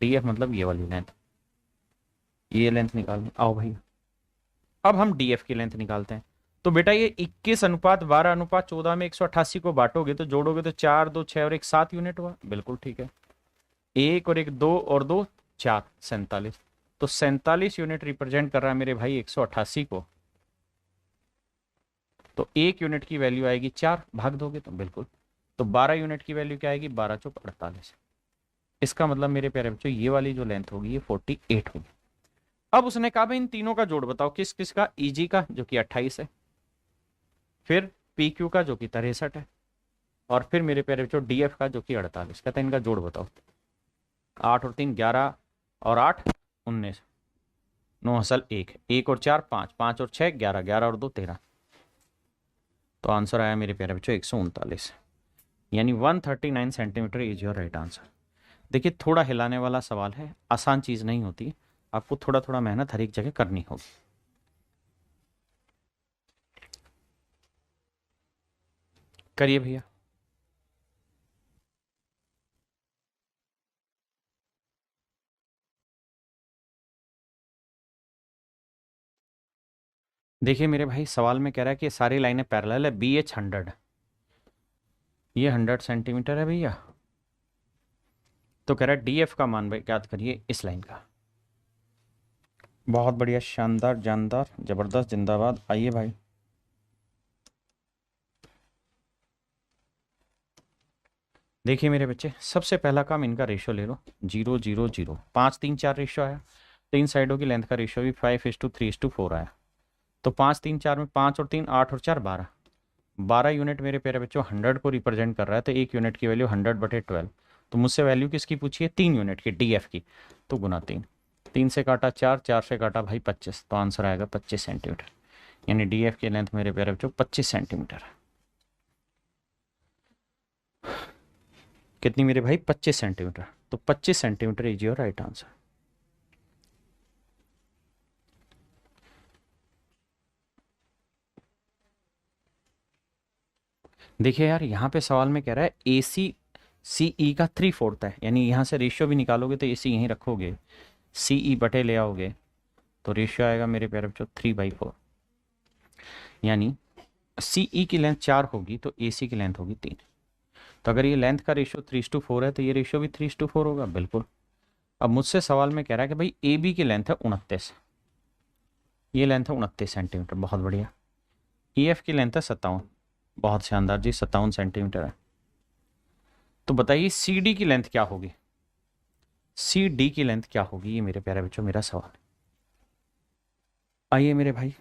डी एफ मतलब ये वाली लेंथ, ये लेंथ निकालनी। आओ भैया अब हम डी एफ की लेंथ निकालते हैं। तो बेटा ये 21:12:14 में 188 को बांटोगे तो जोड़ोगे तो 4 2 6 और 1 7 यूनिट हुआ, बिल्कुल ठीक है। 1 और 1 2 और 2 4 47, तो 47 यूनिट रिप्रेजेंट कर रहा है मेरे भाई 188 को। तो 1 यूनिट की वैल्यू आएगी 4, भाग दोगे तो बिल्कुल। तो 12 यूनिट की वैल्यू क्या आएगी, 12 चौक 48। इसका मतलब मेरे प्यारे बच्चों ये वाली जो लेंथ होगी ये 48 होगी। अब उसने कहा भाई इन तीनों का जोड़ बताओ, किस किस का, ईजी का जो कि 28 है, फिर पी क्यू का जो कि 63 है, और फिर मेरे प्यारे बच्चों डी एफ का जो कि 48। कहते हैं इनका जोड़ बताओ। 8 और 3 11 और 8 19, 9 असल 1, 1 और 4 5, 5 और 6 11, 11 और 2 13। तो आंसर आया मेरे प्यारे बच्चों 139, यानी 139 centimetre is your right answer. देखिए थोड़ा हिलाने वाला सवाल है, आसान चीज़ नहीं होती, आपको थोड़ा थोड़ा मेहनत हर एक जगह करनी होगी। करिए भैया। देखिए मेरे भाई सवाल में कह रहा है कि सारी लाइनें पैरेलल है, बी एच 100, ये 100 सेंटीमीटर है भैया। तो कह रहा है डी एफ का मान भाई याद करिए इस लाइन का। बहुत बढ़िया, शानदार, जानदार, जबरदस्त, जिंदाबाद। आइए भाई देखिए मेरे बच्चे, सबसे पहला काम इनका रेशियो ले लो, 0 0 0, 5 3 4 रेशियो आया, तो इन साइडों की लेंथ का रेशियो भी 5:3:4 आया। तो 5 3 4 में 5 और 3 8 और 4 12, 12 यूनिट मेरे प्यारे बच्चों 100 को रिप्रेजेंट कर रहा है, तो 1 यूनिट की वैल्यू 100/12। तो मुझसे वैल्यू किसकी पूछी है, 3 यूनिट की, डी एफ की। तो गुना 3, 3 से काटा 4, 4 से काटा भाई 25, तो आंसर आएगा 25 सेंटीमीटर, यानी डी एफ की लेंथ मेरे प्यारे बच्चों 25 सेंटीमीटर है। कितनी मेरे भाई, 25 सेंटीमीटर। तो 25 centimetre is your right answer. देखिए यार यहाँ पे सवाल में कह रहा है ए सी सी ई का 3/4 है, यानी यहाँ से रेशियो भी निकालोगे तो ए सी यहीं रखोगे, सी ई बटे ले आओगे, तो रेशियो आएगा मेरे प्यारे बच्चों 3/4, यानी सी ई की लेंथ 4 होगी तो ए सी की लेंथ होगी 3। तो अगर ये लेंथ का रेशियो 3:4 है तो ये रेशियो भी 3:4 होगा, बिल्कुल। अब मुझसे सवाल में कह रहा है कि भाई ए बी की लेंथ है 29, ये लेंथ है 29 सेंटीमीटर, बहुत बढ़िया। ई एफ की लेंथ है 57, बहुत शानदार जी, 57 सेंटीमीटर है। तो बताइए सी डी की लेंथ क्या होगी, सी डी की लेंथ क्या होगी, ये मेरे प्यारे बच्चों मेरा सवाल है। आइए मेरे भाई,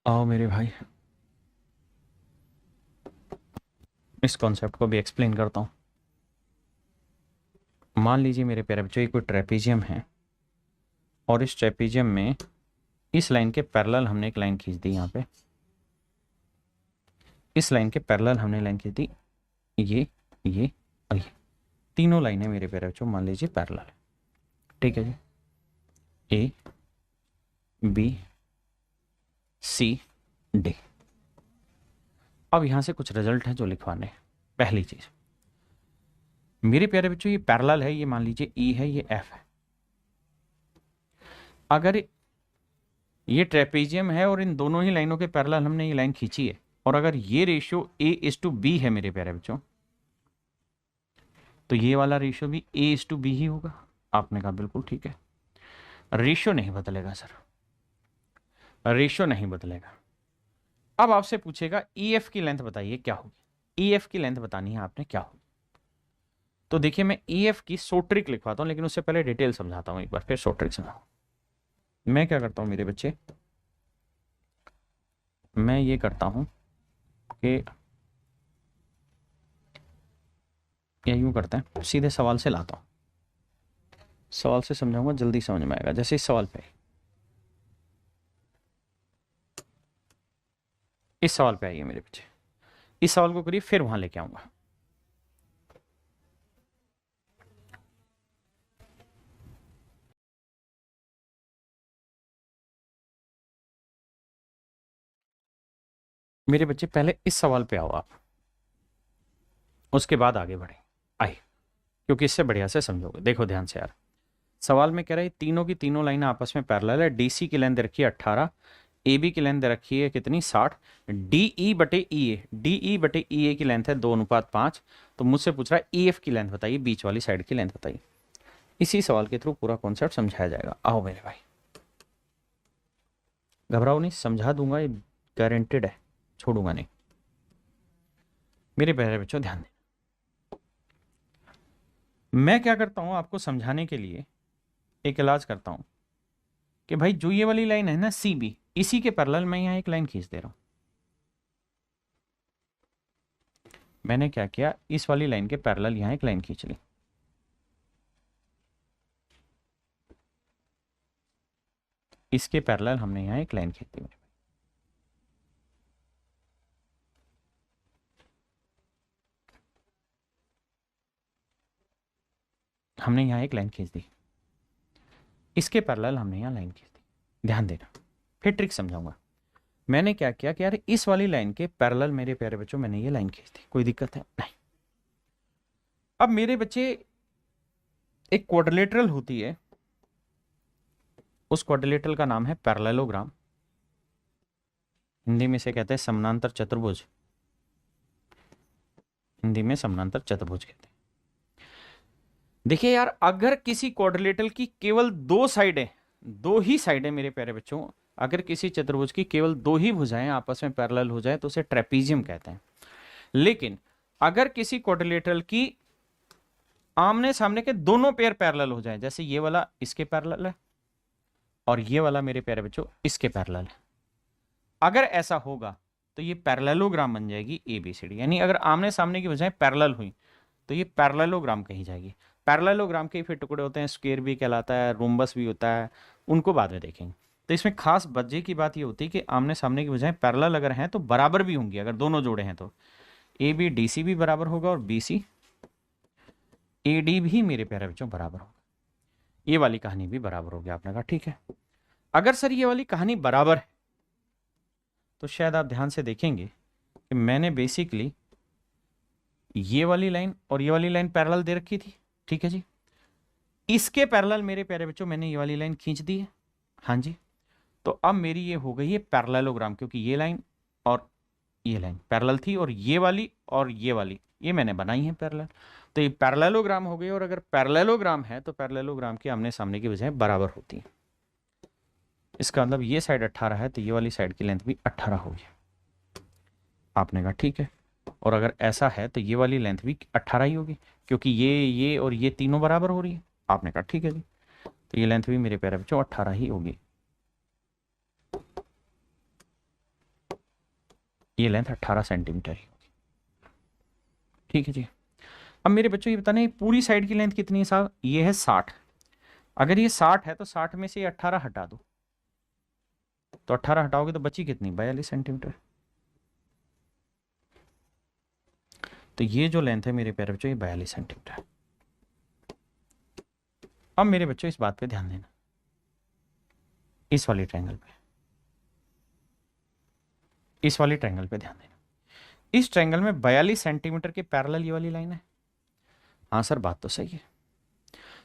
आओ मेरे भाई, इस कॉन्सेप्ट को भी एक्सप्लेन करता हूँ। मान लीजिए मेरे प्यारे बच्चों ये कोई ट्रेपीजियम है और इस ट्रेपीजियम में इस लाइन के पैरेलल हमने एक लाइन खींच दी, यहाँ पे इस लाइन के पैरेलल हमने लाइन खींच दी, ये और ये तीनों लाइनें मेरे प्यारे बच्चों मान लीजिए पैरेलल है, ठीक है जी। ए बी सी डी। अब यहां से कुछ रिजल्ट है जो लिखवाने हैं। पहली चीज मेरे प्यारे बच्चों ये पैरेलल है, ये मान लीजिए ई है, ये एफ है। अगर ये ट्रेपेजियम है और इन दोनों ही लाइनों के पैरेलल हमने ये लाइन खींची है, और अगर ये रेशियो A:B है मेरे प्यारे बच्चों, तो ये वाला रेशियो भी A:B ही होगा। आपने कहा बिल्कुल ठीक है, रेशियो नहीं बदलेगा सर, रेशियो नहीं बदलेगा। अब आपसे पूछेगा EF की लेंथ बताइए क्या होगी, EF की लेंथ बतानी है आपने क्या होगी। तो देखिए मैं EF की सोट्रिक लिखवाता हूं, लेकिन उससे पहले डिटेल समझाता हूं एक बार, फिर सोट्रिक समझाऊं। मैं क्या करता हूं मेरे बच्चे, मैं ये करता हूं कि या यूं करते हैं, सीधे सवाल से लाता हूं, सवाल से समझाऊंगा, जल्दी समझ में आएगा। जैसे इस सवाल पे, इस सवाल पे आइए मेरे बच्चे, इस सवाल को करिए, फिर वहां लेके आऊंगा। मेरे बच्चे पहले इस सवाल पे आओ आप, उसके बाद आगे बढ़े। आइए, क्योंकि इससे बढ़िया से समझोगे। देखो ध्यान से यार, सवाल में कह रहा है तीनों की तीनों लाइनें आपस में पैरेलल है। डीसी की लेंथ रखी है 18, ए बी की लेंथ रखी है कितनी 60, डीई बटे ई ए, डीई बटे ई ए की लेंथ है 2:5। तो मुझसे पूछ रहा है ई एफ की लेंथ बताइए, बीच वाली साइड की लेंथ बताइए। इसी सवाल के थ्रू पूरा कॉन्सेप्ट समझाया जाएगा। आओ मेरे भाई, घबराओ नहीं, समझा दूंगा, ये गारंटेड है, छोड़ूंगा नहीं। मेरे प्यारे बच्चों ध्यान दें, मैं क्या करता हूं आपको समझाने के लिए एक इलाज करता हूं कि भाई जो ये वाली लाइन है ना सी बी, इसी के पैरेलल मैं यहां एक लाइन खींच दे रहा हूं। मैंने क्या किया, इस वाली लाइन के पैरेलल यहां एक लाइन खींच ली, इसके पैरेलल हमने यहां एक लाइन खींच दी। हमने यहां एक लाइन खींच दी, इसके पैरेलल हमने यहां लाइन खींच दी। ध्यान देना, फिर ट्रिक समझाऊंगा। मैंने क्या किया कि यार इस वाली लाइन के पैरेलल मेरे प्यारे बच्चों मैंने ये लाइन खींच दी, कोई दिक्कत है नहीं। अब मेरे बच्चे एक क्वाड्रिलेटरल होती है, उस क्वाड्रिलेटरल का नाम है पैरेललोग्राम, हिंदी में से कहते हैं समानांतर चतुर्भुज, हिंदी में समानांतर चतुर्भुज कहते हैं। देखिए यार, अगर किसी क्वाड्रिलेटरल की केवल दो साइडें, दो ही साइडें मेरे प्यारे बच्चों, अगर किसी चतुर्भुज की केवल दो ही भुजाएं आपस में पैरेलल हो जाए तो उसे ट्रेपीजियम कहते हैं। लेकिन अगर किसी क्वाड्रिलेटरल की आमने सामने के दोनों पेयर पैरेलल हो जाए, जैसे ये वाला इसके पैरेलल है और ये वाला मेरे प्यारे बच्चों इसके पैरेलल है, अगर ऐसा होगा तो ये पैरेललोग्राम बन जाएगी ABCD। यानी अगर आमने सामने की बजाय पैरेलल हुई तो ये पैरेललोग्राम कही जाएगी। पैरेललोग्राम के फिर टुकड़े होते हैं, स्क्वायर भी कहलाता है, रोम्बस भी होता है, उनको बाद में देखेंगे। तो इसमें खास वजह की बात ये होती है कि आमने सामने की बजाय पैरेलल अगर हैं तो बराबर भी होंगी, अगर दोनों जोड़े हैं तो AB DC भी बराबर होगा और BC AD भी मेरे प्यारे बच्चों बराबर होगा। ये वाली कहानी भी बराबर हो गया। आपने कहा ठीक है। अगर सर ये वाली कहानी बराबर है तो शायद आप ध्यान से देखेंगे कि मैंने बेसिकली ये वाली लाइन और ये वाली लाइन पैरेलल दे रखी थी, ठीक है जी। इसके पैरेलल मेरे प्यारे बच्चों मैंने ये वाली लाइन खींच दी है, हाँ जी। तो अब मेरी ये हो गई है पैरेललोग्राम, क्योंकि ये लाइन और ये लाइन पैरेलल थी और ये वाली ये मैंने बनाई है पैरेलल, तो ये पैरेललोग्राम हो गई। और अगर पैरेललोग्राम है तो पैरेललोग्राम के आमने सामने की बजाय बराबर होती है। इसका मतलब ये साइड 18 है तो ये वाली साइड की लेंथ भी 18 होगी। आपने कहा ठीक है। और अगर ऐसा है तो ये वाली लेंथ भी 18 ही होगी, क्योंकि ये और ये तीनों बराबर हो रही है। आपने कहा ठीक है जी, तो ये लेंथ भी मेरे प्यारे बच्चों 18 ही होगी। ये लेंथ 18 सेंटीमीटर ही होगी, ठीक है जी। अब मेरे बच्चों ये बताना, पूरी साइड की लेंथ कितनी है साहब? ये है 60। अगर ये 60 है तो 60 में से ये 18 हटा दो, तो 18 हटाओगे तो बची कितनी? 42 सेंटीमीटर। तो ये जो लेंथ है मेरे प्यारे बच्चों ये 42 सेंटीमीटर है। अब मेरे बच्चों इस बात पे ध्यान देना, इस वाली ट्रायंगल पे, इस वाली ट्रायंगल पे ध्यान देना। इस ट्रायंगल में 42 सेंटीमीटर के पैरेलल ये वाली लाइन है। हाँ सर, बात तो सही है।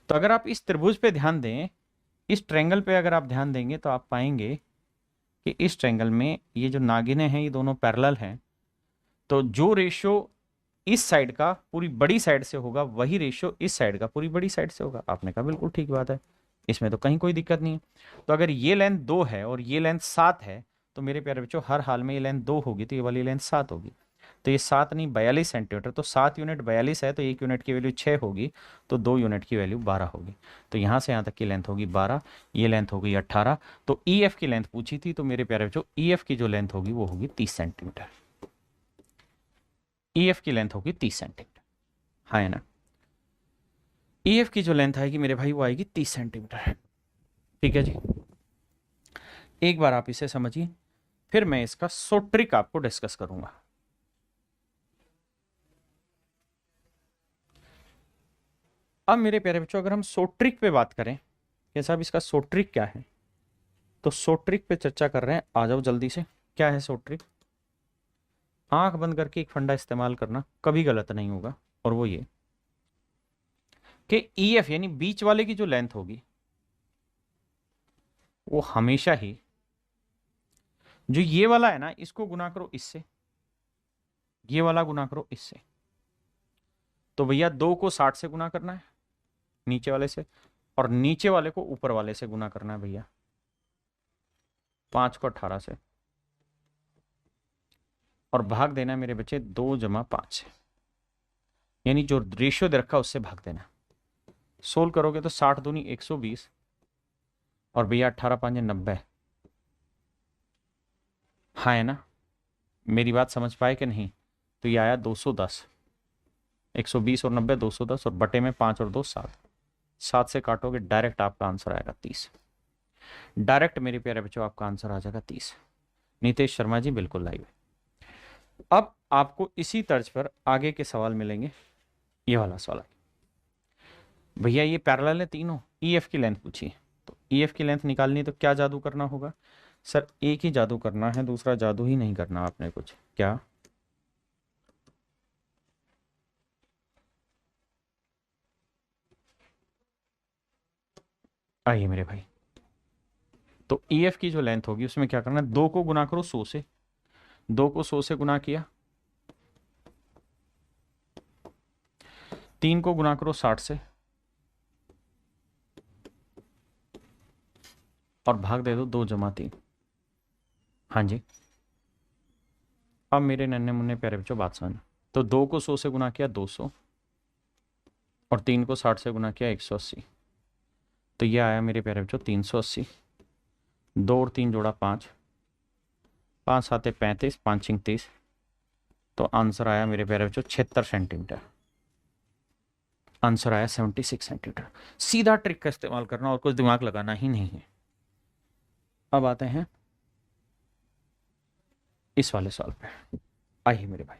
तो अगर आप इस त्रिभुज पे ध्यान दें, इस ट्रायंगल पे अगर आप ध्यान देंगे तो आप पाएंगे कि इस ट्रायंगल में ये जो नागिनें हैं ये दोनों पैरेलल हैं। तो जो रेशियो इस साइड का पूरी बड़ी साइड से होगा वही रेशियो इस साइड का पूरी बड़ी साइड से होगा। आपने कहा बिल्कुल ठीक बात है, इसमें तो कहीं कोई दिक्कत नहीं है। तो अगर ये लेंथ 2 है और ये लेंथ 7 है तो मेरे प्यारे बच्चों हर हाल में ये लेंथ 2 होगी तो ये वाली लेंथ 7 होगी। तो ये 7 नहीं 42 सेंटीमीटर, तो 7 यूनिट 42 है तो 1 यूनिट की वैल्यू 6 होगी, तो 2 यूनिट की वैल्यू 12 होगी। तो यहाँ से यहाँ तक की लेंथ होगी 12, ये लेंथ हो गई 18। तो ई एफ की लेंथ पूछी थी तो मेरे प्यारे बच्चों ई एफ की जो लेंथ होगी वो होगी 30 सेंटीमीटर। ई एफ की लेंथ होगी 30 सेंटीमीटर, हाँ है ना। ई एफ की जो लेंथ आएगी मेरे भाई वो आएगी 30 सेंटीमीटर, ठीक है जी। एक बार आप इसे समझिए, फिर मैं इसका सोट्रिक आपको डिस्कस करूंगा। अब मेरे प्यारे बच्चों अगर हम सोट्रिक पे बात करें कि साहब इसका सोट्रिक क्या है, तो सोट्रिक पे चर्चा कर रहे हैं। आ जाओ जल्दी से, क्या है सोट्रिक? आंख बंद करके एक फंडा इस्तेमाल करना, कभी गलत नहीं होगा, और वो ये कि ई एफ यानी बीच वाले की जो लेंथ होगी वो हमेशा ही जो ये वाला है ना इसको गुना करो इससे, ये वाला गुना करो इससे। तो भैया 2 को 60 से गुना करना है नीचे वाले से, और नीचे वाले को ऊपर वाले से गुना करना है भैया 5 को 18 से, और भाग देना है मेरे बच्चे 2 जमा 5 से, यानी जो रेशियो दे रखा उससे भाग देना। सोल्व करोगे तो 60 दूनी 120, और भैया 18 5 90। हाँ है ना, मेरी बात समझ पाए कि नहीं? तो ये आया 210, 120 और 90 210, और बटे में 5 और 2 7, 7 से काटोगे डायरेक्ट आपका आंसर आएगा 30। डायरेक्ट मेरे प्यारे बच्चों आपका आंसर आ जाएगा 30। नीतेश शर्मा जी बिल्कुल लाइव। अब आपको इसी तर्ज पर आगे के सवाल मिलेंगे। ये वाला सवाल, भैया ये पैरेलल है तीनों, ई एफ की लेंथ पूछी, तो ई एफ की लेंथ निकालनी तो क्या जादू करना होगा? सर एक ही जादू करना है, दूसरा जादू ही नहीं करना आपने कुछ। क्या? आइए मेरे भाई, तो ई एफ की जो लेंथ होगी उसमें क्या करना है? 2 को गुना करो 100 से, 2 को 100 से गुना किया, 3 को गुना करो 60 से, और भाग दे दो 2 जमा 3। हाँ जी, अब मेरे नन्हे मुन्ने प्यारे बच्चों बात समझ। तो 2 को 100 से गुना किया 200, और 3 को 60 से गुना किया 180, तो ये आया मेरे प्यारे बच्चों 380। 2 और 3 जोड़ा 5, 5 7 35, 5 6 30, तो आंसर आया मेरे प्यारे बच्चों 76 सेंटीमीटर। आंसर आया 76 सेंटीमीटर। सीधा ट्रिक का इस्तेमाल करना और कुछ दिमाग लगाना ही नहीं है। अब आते हैं इस वाले सवाल पे, आइए मेरे भाई।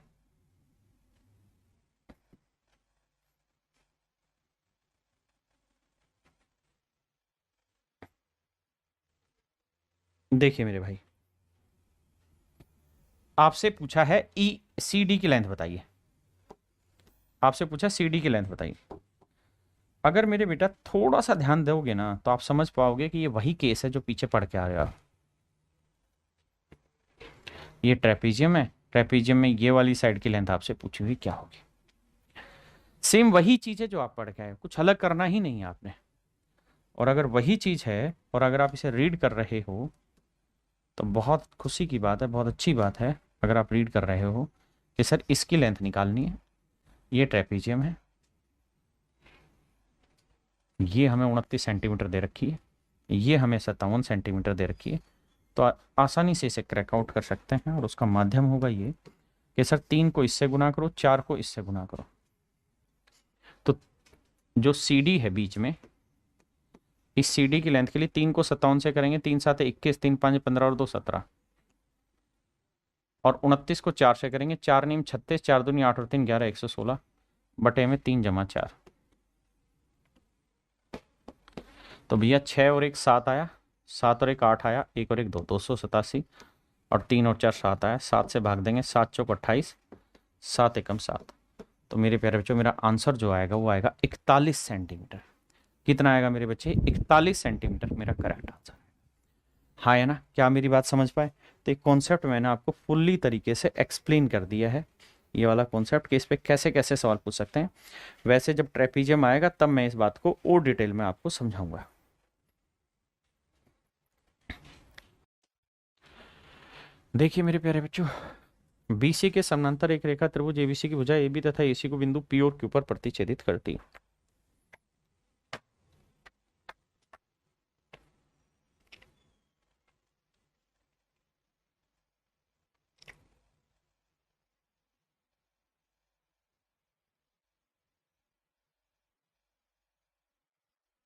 देखिए मेरे भाई, आपसे पूछा है ई सी डी की लेंथ बताइए, आपसे पूछा सी डी की लेंथ बताइए। अगर मेरे बेटा थोड़ा सा ध्यान दोगे ना तो आप समझ पाओगे कि ये वही केस है जो पीछे पढ़ के आएगा। ये ट्रेपीजियम है, ट्रेपीजियम में ये वाली साइड की लेंथ आपसे पूछी हुई क्या होगी। सेम वही चीज है जो आप पढ़ के आए, कुछ अलग करना ही नहीं है आपने। और अगर वही चीज है और अगर आप इसे रीड कर रहे हो तो बहुत खुशी की बात है, बहुत अच्छी बात है। अगर आप रीड कर रहे हो कि सर इसकी लेंथ निकालनी है, ये ट्रेपीजियम है, ये हमें 29 सेंटीमीटर दे रखी है, ये हमें 57 सेंटीमीटर दे रखी है, तो आसानी से इसे क्रैक आउट कर सकते हैं। और उसका माध्यम होगा ये कि सर 3 को इससे गुना करो, 4 को इससे गुना करो, तो जो सी डी है बीच में, इस सी डी की लेंथ के लिए 3 को 57 से करेंगे, 3 7 21, 3 5 15 और 2 17, और 29 को 4 से करेंगे, 4 नीम 36, 4 दूनी 8 और 3 11, 116 बटे में 3 जमा 4, तो भैया 6 और 1 7 आया, 7 और 1 8 आया, 1 और 1 2, 287, और 3 और 4 7 आया, 7 से भाग देंगे, 7 चौक 28, 7 एकम 7, तो मेरे प्यारे बच्चों मेरा आंसर जो आएगा वो आएगा 41 सेंटीमीटर। कितना आएगा मेरे बच्चे? 41 सेंटीमीटर मेरा करेक्ट आंसर है। हाँ है ना? क्या मेरी बात समझ पाए? तो एक कॉन्सेप्ट मैंने आपको फुल्ली तरीके से एक्सप्लेन कर दिया है, ये वाला कॉन्सेप्ट कि इस पे कैसे कैसे सवाल पूछ सकते हैं। वैसे जब ट्रेपीजियम आएगा तब मैं इस बात को और डिटेल में आपको समझाऊंगा। देखिए मेरे प्यारे बच्चों, बीसी के समानांतर एक रेखा त्रिभुज एबीसी की भुजा एबी तथा एसी को बिंदु पी और क्यू पर प्रतिच्छेदित करती है।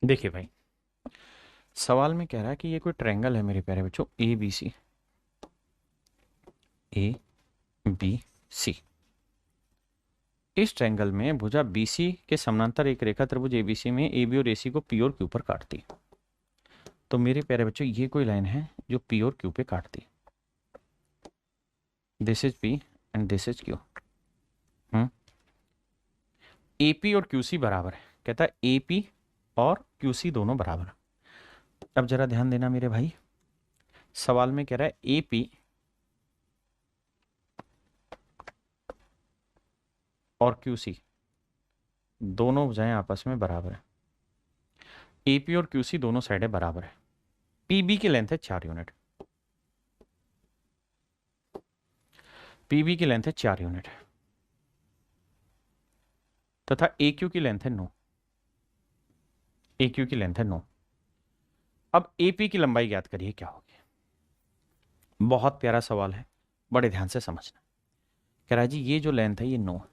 देखिए भाई, सवाल में कह रहा है कि ये कोई ट्रायंगल है मेरे प्यारे बच्चों, ए बी सी, ए बी सी। इस ट्रायंगल में भुजा बीसी के समानांतर एक रेखा त्रिभुज एबीसी में एबी और एसी को पी और क्यू पर काटती है। तो मेरे प्यारे बच्चों ये कोई लाइन है जो पी और क्यू पे काटती है। This is P and this is Q. AP और क्यूसी बराबर है, कहता है एपी और क्यूसी दोनों बराबर है। अब जरा ध्यान देना मेरे भाई, सवाल में कह रहा है एपी और क्यूसी दोनों भुजाएं आपस में बराबर है। एपी और क्यूसी दोनों साइडें बराबर है। पीबी की लेंथ है 4 यूनिट, पीबी की लेंथ है 4 यूनिट तथा ए क्यू की लेंथ है 9, ए क्यू की लेंथ है 9। अब एपी की लंबाई ज्ञात करिए क्या होगी। बहुत प्यारा सवाल है, बड़े ध्यान से समझना। कह रहा है जी ये जो लेंथ है ये 9 है,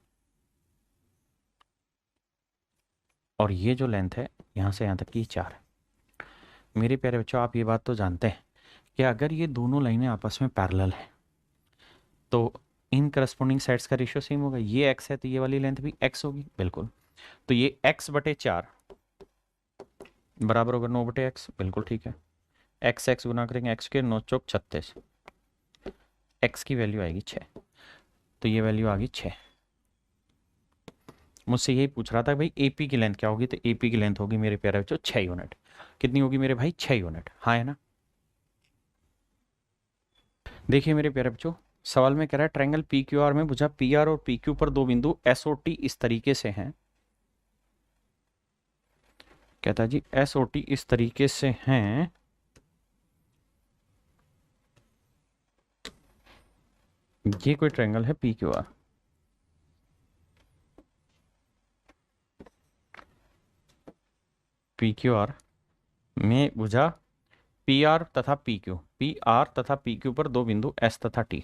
और ये जो लेंथ है यहां से यहां तक की 4 है। मेरे प्यारे बच्चों आप ये बात तो जानते हैं कि अगर ये दोनों लाइनें आपस में पैरेलल है तो इन करस्पॉन्डिंग साइड्स का रेशियो सेम होगा। ये x है तो ये वाली लेंथ भी x होगी, बिल्कुल। तो ये x बटे 4 बराबर होगा 9 बटे x, बिल्कुल ठीक है। x x गुना करेंगे, x के 9 चौक 36, x की वैल्यू आएगी 6, तो ये वैल्यू आ गई 6। मुझसे यही पूछ रहा था भाई एपी की लेंथ क्या होगी, तो एपी की लेंथ होगी मेरे प्यारे बच्चों 6 यूनिट। कितनी होगी मेरे भाई? 6 यूनिट। हाँ है ना? देखिए मेरे प्यारे बच्चों, सवाल में कह रहा है ट्रायंगल पी क्यू आर में भुजा पी आर और पी क्यू पर दो बिंदु एस और टी इस तरीके से हैं। कहता है जी एस और टी इस तरीके से हैं, ये कोई ट्रायंगल है P Q R. P Q are में भुजा पी आर तथा पी क्यू, पी आर तथा पी क्यू पर दो बिंदु एस तथा टी।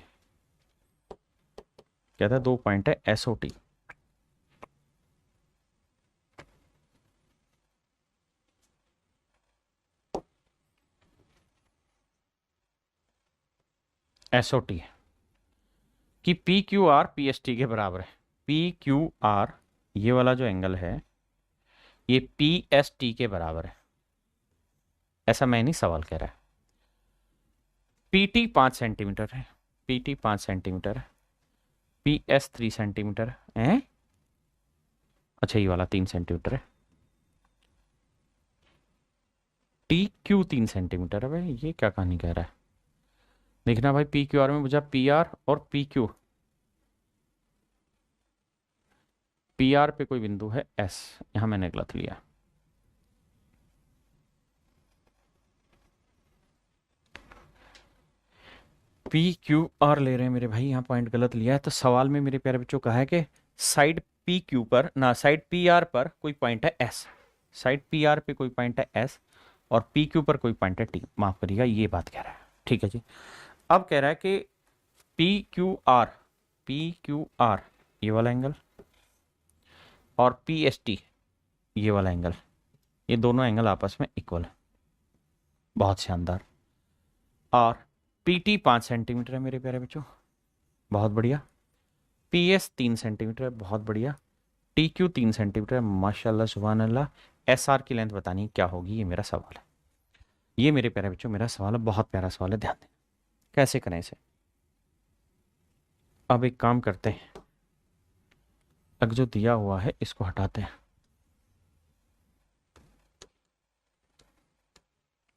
कहता है दो पॉइंट है S O T. S O T है कि P Q R P S T के बराबर है। पी क्यू आर ये वाला जो एंगल है ये पी एस टी के बराबर है, ऐसा मैं नहीं, सवाल कह रहा है। PT 5 सेंटीमीटर है, PT 5 सेंटीमीटर है, PS 3 सेंटीमीटर है, अच्छा ये वाला 3 सेंटीमीटर है, TQ 3 सेंटीमीटर है। भाई ये क्या कहानी कह रहा है, देखना भाई PQR में मुझे PR और PR पे कोई बिंदु है S, यहां मैंने गलत लिया, PQR ले रहे हैं मेरे भाई, यहाँ पॉइंट गलत लिया है। तो सवाल में मेरे प्यारे बच्चों कहा है कि साइड PQ पर ना साइड PR पर कोई पॉइंट है S, साइड PR पे कोई पॉइंट है S और PQ पर कोई पॉइंट है T, माफ करिएगा ये बात कह रहा है, ठीक है जी। अब कह रहा है कि PQR ये वाला एंगल और PST ये वाला एंगल, ये दोनों एंगल आपस में इक्वल है, बहुत शानदार। और PT 5 सेंटीमीटर है मेरे प्यारे बच्चों, बहुत बढ़िया। PS 3 सेंटीमीटर है, बहुत बढ़िया। TQ 3 सेंटीमीटर है, माशाल्लाह सुभान अल्लाह। SR की लेंथ बतानी है क्या होगी, ये मेरा सवाल है, ये मेरे प्यारे बच्चों मेरा सवाल है, बहुत प्यारा सवाल है, ध्यान दें कैसे करें इसे। अब एक काम करते हैं, अब जो दिया हुआ है इसको हटाते हैं।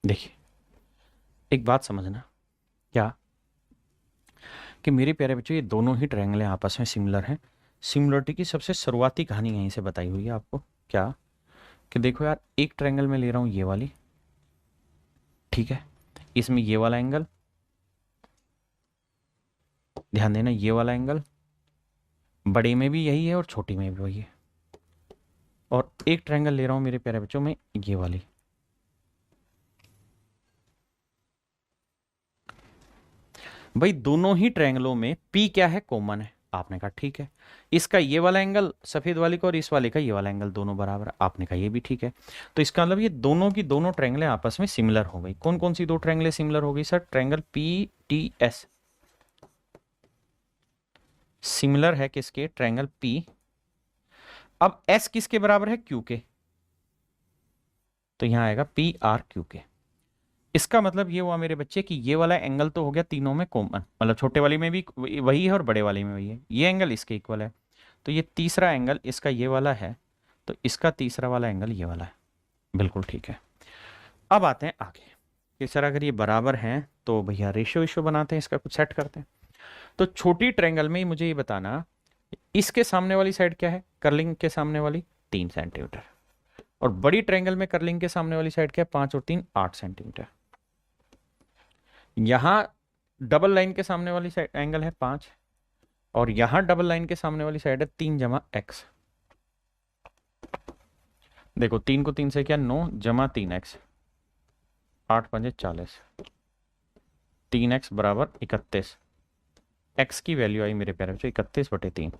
देखिए एक बात समझना, क्या कि मेरे प्यारे बच्चों ये दोनों ही ट्रायंगल आपस में सिमिलर हैं। सिमिलरिटी की सबसे शुरुआती कहानी यहीं से बताई हुई है आपको, क्या कि देखो यार एक ट्रायंगल में ले रहा हूं ये वाली, ठीक है, इसमें ये वाला एंगल, ध्यान देना ये वाला एंगल बड़े में भी यही है और छोटी में भी वही है, और एक ट्रायंगल ले रहा हूं मेरे प्यारे बच्चों में ये वाली, भाई दोनों ही ट्रायंगलों में P क्या है, कॉमन है। आपने कहा ठीक है, इसका ये वाला एंगल सफेद वाले का और इस वाले का ये वाला एंगल दोनों बराबर है। आपने कहा ये भी ठीक है, तो इसका मतलब ये दोनों की दोनों ट्रायंगलें आपस में सिमिलर हो गई। कौन कौन सी दो ट्रायंगलें सिमिलर हो गई सर, ट्रायंगल PTS सिमिलर है किसके, ट्रायंगल P। अब S किसके बराबर है, Q के, तो यहां आएगा PRQ के। इसका मतलब ये हुआ मेरे बच्चे कि ये वाला एंगल तो हो गया तीनों में कॉमन, मतलब छोटे वाली में भी वही है और बड़े वाली में वही है, ये एंगल इसके इक्वल है, तो ये तीसरा एंगल इसका ये वाला है, तो इसका तीसरा वाला एंगल ये वाला है, बिल्कुल ठीक है। अब आते हैं आगे कि सर अगर ये बराबर हैं तो भैया रेशियो इशो बनाते हैं, इसका कुछ सेट करते हैं। तो छोटी ट्रायंगल में मुझे ये बताना इसके सामने वाली साइड क्या है, कर्लिंग के सामने वाली 3 सेंटीमीटर, और बड़ी ट्रायंगल में कर्लिंग के सामने वाली साइड क्या है, 5 और 3 8 सेंटीमीटर। यहां डबल लाइन के सामने वाली साइड एंगल है 5, और यहां डबल लाइन के सामने वाली साइड है 3 जमा x। देखो 3 को 3 से क्या 9 जमा 3x, 8 पंजे 40, 3x बराबर 31। x की वैल्यू आई मेरे प्यारे बच्चों 31/3,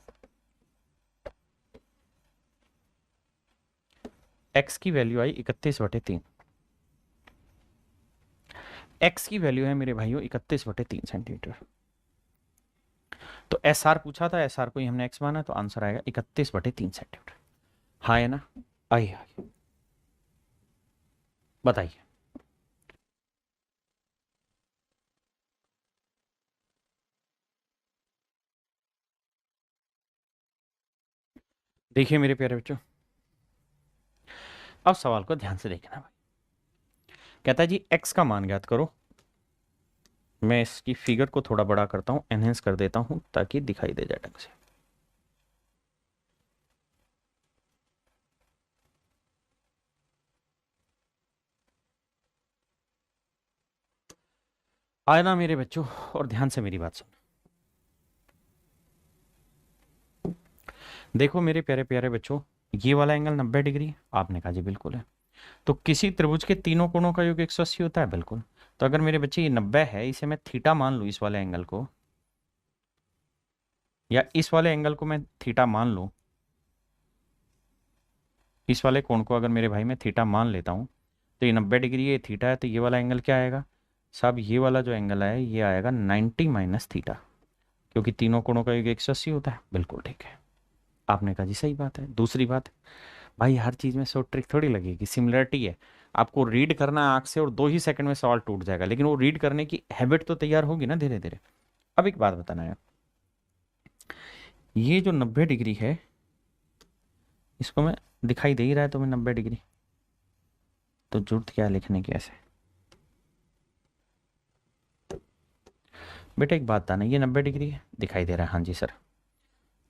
x की वैल्यू आई 31/3, x की वैल्यू है मेरे भाइयों 31/3 सेंटीमीटर। तो एस आर पूछा था, एस आर को ही हमने x माना, तो आंसर आएगा 31/3 सेंटीमीटर। हाँ है ना, आइए आइए बताइए। देखिए मेरे प्यारे बच्चों, अब सवाल को ध्यान से देखना भाई। कहता है जी x का मान ज्ञात करो, मैं इसकी फिगर को थोड़ा बड़ा करता हूं, एनहेंस कर देता हूं ताकि दिखाई दे जाए ढंग से। आए ना मेरे बच्चों, और ध्यान से मेरी बात सुन। देखो मेरे प्यारे प्यारे बच्चों, ये वाला एंगल 90 डिग्री, आपने कहा जी बिल्कुल है। तो किसी त्रिभुज के तीनों कोणों का योग 180 होता है, बिल्कुल। तो अगर मेरे बच्चे ये 90 है, इसे मैं थीटा मान लूँ इस वाले एंगल को, या इस वाले एंगल को मैं थीटा मान लूँ, इस वाले कोण को अगर मेरे भाई मैं थीटा मान लेता हूँ, तो ये 90 डिग्री ये थीटा है, तो ये वाला एंगल क्या आएगा साहब, ये वाला जो एंगल है ये आएगा 90 माइनस थीटा, क्योंकि तीनों कोणों का योग 180 होता है, बिल्कुल ठीक है। आपने कहा जी सही बात है। दूसरी बात, भाई हर चीज़ में शॉर्ट ट्रिक थोड़ी लगेगी, सिमिलरिटी है। आपको रीड करना है आंख से और 2 ही सेकंड में सवाल टूट जाएगा, लेकिन वो रीड करने की हैबिट तो तैयार होगी ना धीरे धीरे। अब एक बात बताना है, ये जो 90 डिग्री है, इसको मैं दिखाई दे ही रहा है तो मैं 90 डिग्री, तो जरूरत क्या है लिखने की ऐसे। बेटा एक बात बताना, ये 90 डिग्री है, दिखाई दे रहा है, हाँ जी सर।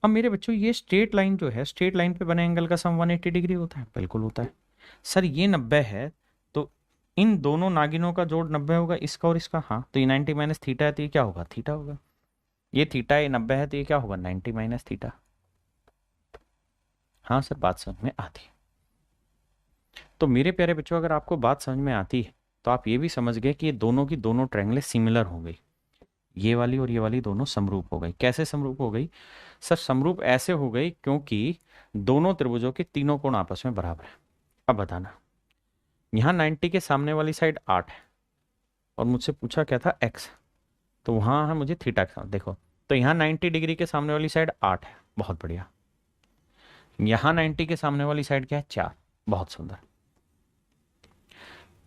अब मेरे बच्चों ये स्ट्रेट लाइन जो है, स्ट्रेट लाइन पे बने एंगल का सम 180 डिग्री होता है, बिल्कुल होता है सर। ये 90 है तो इन दोनों नागिनों का जोड़ 90 होगा, इसका और इसका। हाँ, तो ये 90 माइनस थीटा है तो ये क्या होगा, थीटा होगा। ये थीटा है, ये 90 है तो ये क्या होगा, 90 माइनस थीटा। हाँ सर, बात समझ में आती है। तो मेरे प्यारे बच्चों, अगर आपको बात समझ में आती है तो आप ये भी समझ गए कि ये दोनों की दोनों ट्रायंगलें सिमिलर हो गई। ये वाली और ये वाली दोनों समरूप हो गई। कैसे समरूप हो गई सर? समरूप ऐसे हो गई क्योंकि दोनों त्रिभुजों के तीनों कोण आपस में बराबर है। अब बताना, यहाँ 90 के सामने वाली साइड 8 है और मुझसे पूछा क्या था, x, तो वहाँ है मुझे थीटा के साथ। देखो, तो यहाँ 90 डिग्री के सामने वाली साइड 8 है, बहुत बढ़िया। यहाँ 90 के सामने वाली साइड क्या है, 4, बहुत सुंदर।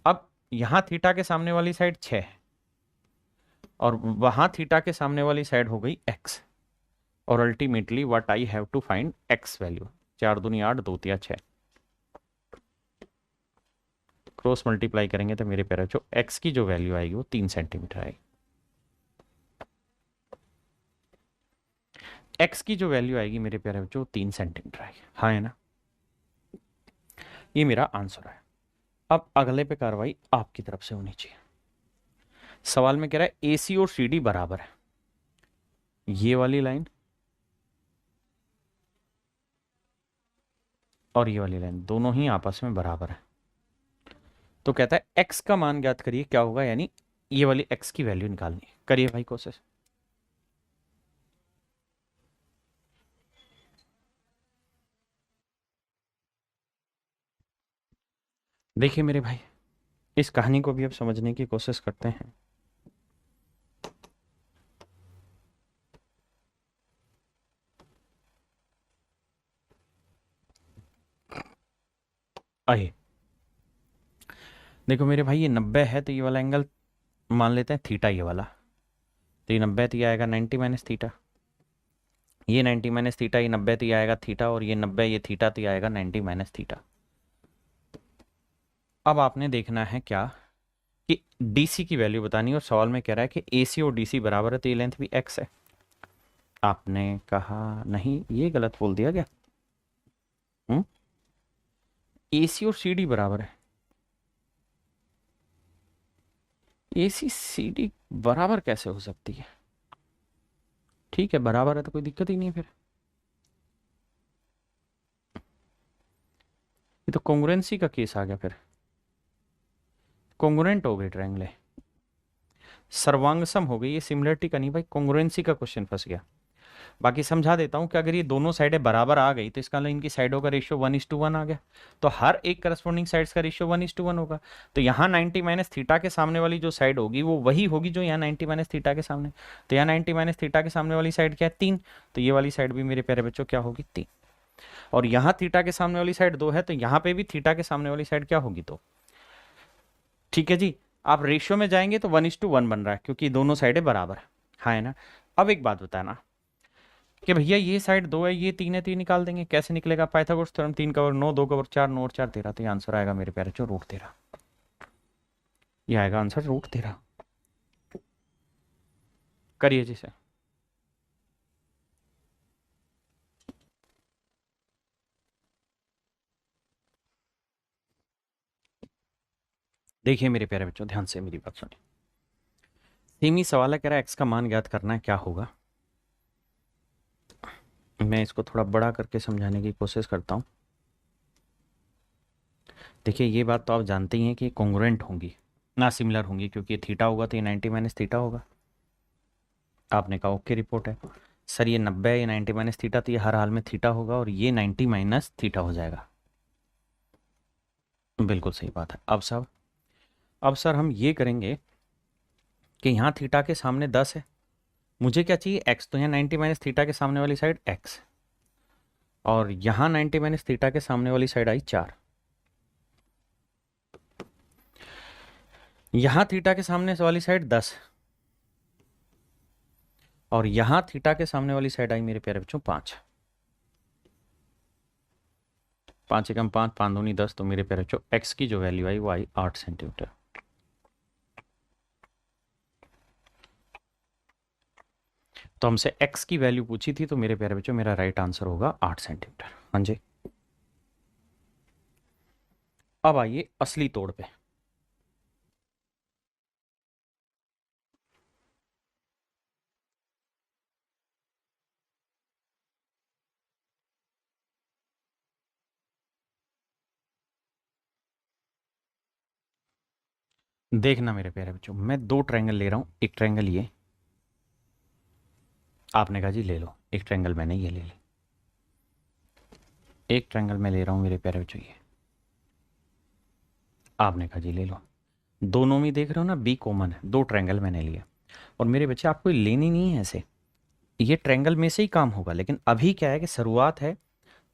अब यहाँ थीटा के सामने वाली साइड 6 है और वहां थीटा के सामने वाली साइड हो गई x, और ultimately what I have to find x value. 4 दूनी 8, 2 तिया 6, क्रॉस मल्टीप्लाई करेंगे तो मेरे प्यारे बच्चों x की जो वैल्यू आएगी वो 3 सेंटीमीटर आएगी। x की जो वैल्यू आएगी मेरे प्यारे बच्चों 3 सेंटीमीटर आएगी, हाँ है ना। ये मेरा आंसर है। अब अगले पे कार्रवाई आपकी तरफ से होनी चाहिए। सवाल में कह रहा है AC और CD बराबर है, ये वाली लाइन और ये वाली लाइन दोनों ही आपस में बराबर है। तो कहता है x का मान ज्ञात करिए, क्या होगा, यानी ये वाली x की वैल्यू निकालनी है। करिए भाई कोशिश। देखिए मेरे भाई, इस कहानी को भी अब समझने की कोशिश करते हैं। आइए देखो मेरे भाई, ये 90 है तो ये वाला एंगल मान लेते हैं थीटा, ये वाला। तो ये 90 तो ये आएगा 90 माइनस थीटा, ये 90 माइनस थीटा, ये 90 तो ये आएगा थीटा, और ये 90 ये थीटा तो ये आएगा 90 माइनस थीटा। अब आपने देखना है क्या कि DC की वैल्यू बतानी है, और सवाल में कह रहा है कि AC और DC बराबर है तो ये लेंथ भी x है। आपने कहा नहीं, ये गलत बोल दिया क्या? AC और CD बराबर है, AC CD बराबर कैसे हो सकती है? ठीक है, बराबर है तो कोई दिक्कत ही नहीं है फिर। ये तो कॉन्ग्रुएंसी का केस आ गया फिर, कॉन्ग्रुएंट हो गई ट्रायंगल, सर्वांगसम हो गई। ये सिमिलरिटी का नहीं भाई, कॉन्ग्रुएंसी का क्वेश्चन फंस गया। बाकी समझा देता हूं कि अगर ये दोनों साइडें बराबर आ गई तो इसका मतलब इनकी साइडों का रेशियो 1:1 आ गया, तो हर एक करस्पॉन्डिंग साइड्स का रेशियो 1:1 होगा। तो यहाँ 90 माइनस थीटा के सामने वाली जो साइड होगी वो वही होगी जो यहाँ 90 माइनस थीटा के सामने। तो यहाँ 90 माइनस थीटा के सामने वाली साइड क्या है, 3, तो ये वाली साइड भी मेरे प्यारे बच्चों क्या होगी, 3। और यहाँ थीटा के सामने वाली साइड 2 है तो यहाँ पे भी थीटा के सामने वाली साइड क्या होगी, 2। ठीक है जी। आप रेशियो में जाएंगे तो 1:1 बन रहा है क्योंकि दोनों साइडें बराबर है, हाँ है ना। अब एक बात बताना कि भैया ये साइड 2 है, ये 3 है, 3 निकाल देंगे, कैसे निकलेगा? पाइथागोरस थ्योरम, 3 का वर्ग 9, 2 का वर्ग 4, 9 और 4 13, तो ये आंसर आएगा मेरे प्यारे बच्चों √13। ये आएगा आंसर √13। करिए जी सर। देखिए मेरे प्यारे बच्चों, ध्यान से मेरी बात सुनिए। सेम ही सवाल है, कह रहा है एक्स का मान ज्ञात करना है, क्या होगा। मैं इसको थोड़ा बड़ा करके समझाने की कोशिश करता हूँ। देखिए ये बात तो आप जानते ही हैं कि कॉन्ग्रुएंट होंगी ना, सिमिलर होंगी, क्योंकि थीटा होगा तो ये 90 माइनस थीटा होगा। आपने कहा ओके रिपोर्ट है सर, ये 90 ये 90 माइनस थीटा, तो ये हर हाल में थीटा होगा और ये 90 माइनस थीटा हो जाएगा। बिल्कुल सही बात है। अब सर हम ये करेंगे कि यहाँ थीटा के सामने 10 है, मुझे क्या चाहिए, x, तो यहाँ 90 माइनस थीटा के सामने वाली साइड x, और यहाँ 90 माइनस थीटा के सामने वाली साइड आई 4। यहां थीटा के सामने वाली साइड 10 और यहां थीटा के सामने वाली साइड आई मेरे प्यारे बच्चों 5। 5 एकम 5, 5 दूनी 10, तो मेरे प्यारे बच्चों एक्स की जो वैल्यू आई वो आई 8 सेंटीमीटर। तो हमसे एक्स की वैल्यू पूछी थी, तो मेरे प्यारे बच्चों मेरा राइट आंसर होगा 8 सेंटीमीटर। हाँ जी। अब आइए असली तोड़ पे। देखना मेरे प्यारे बच्चों, मैं दो ट्रायंगल ले रहा हूं। एक ट्रायंगल ये, आपने कहा जी ले लो। एक ट्रायंगल मैंने ये ले ली। एक ट्रायंगल मैं ले रहा हूं मेरे प्यारे बच्चों ये, आपने कहा जी ले लो। दोनों में देख रहे हो ना, बी कॉमन है। दो ट्रायंगल मैंने लिया। और मेरे बच्चे आपको लेनी नहीं है ऐसे, ये ट्रायंगल में से ही काम होगा। लेकिन अभी क्या है कि शुरुआत है,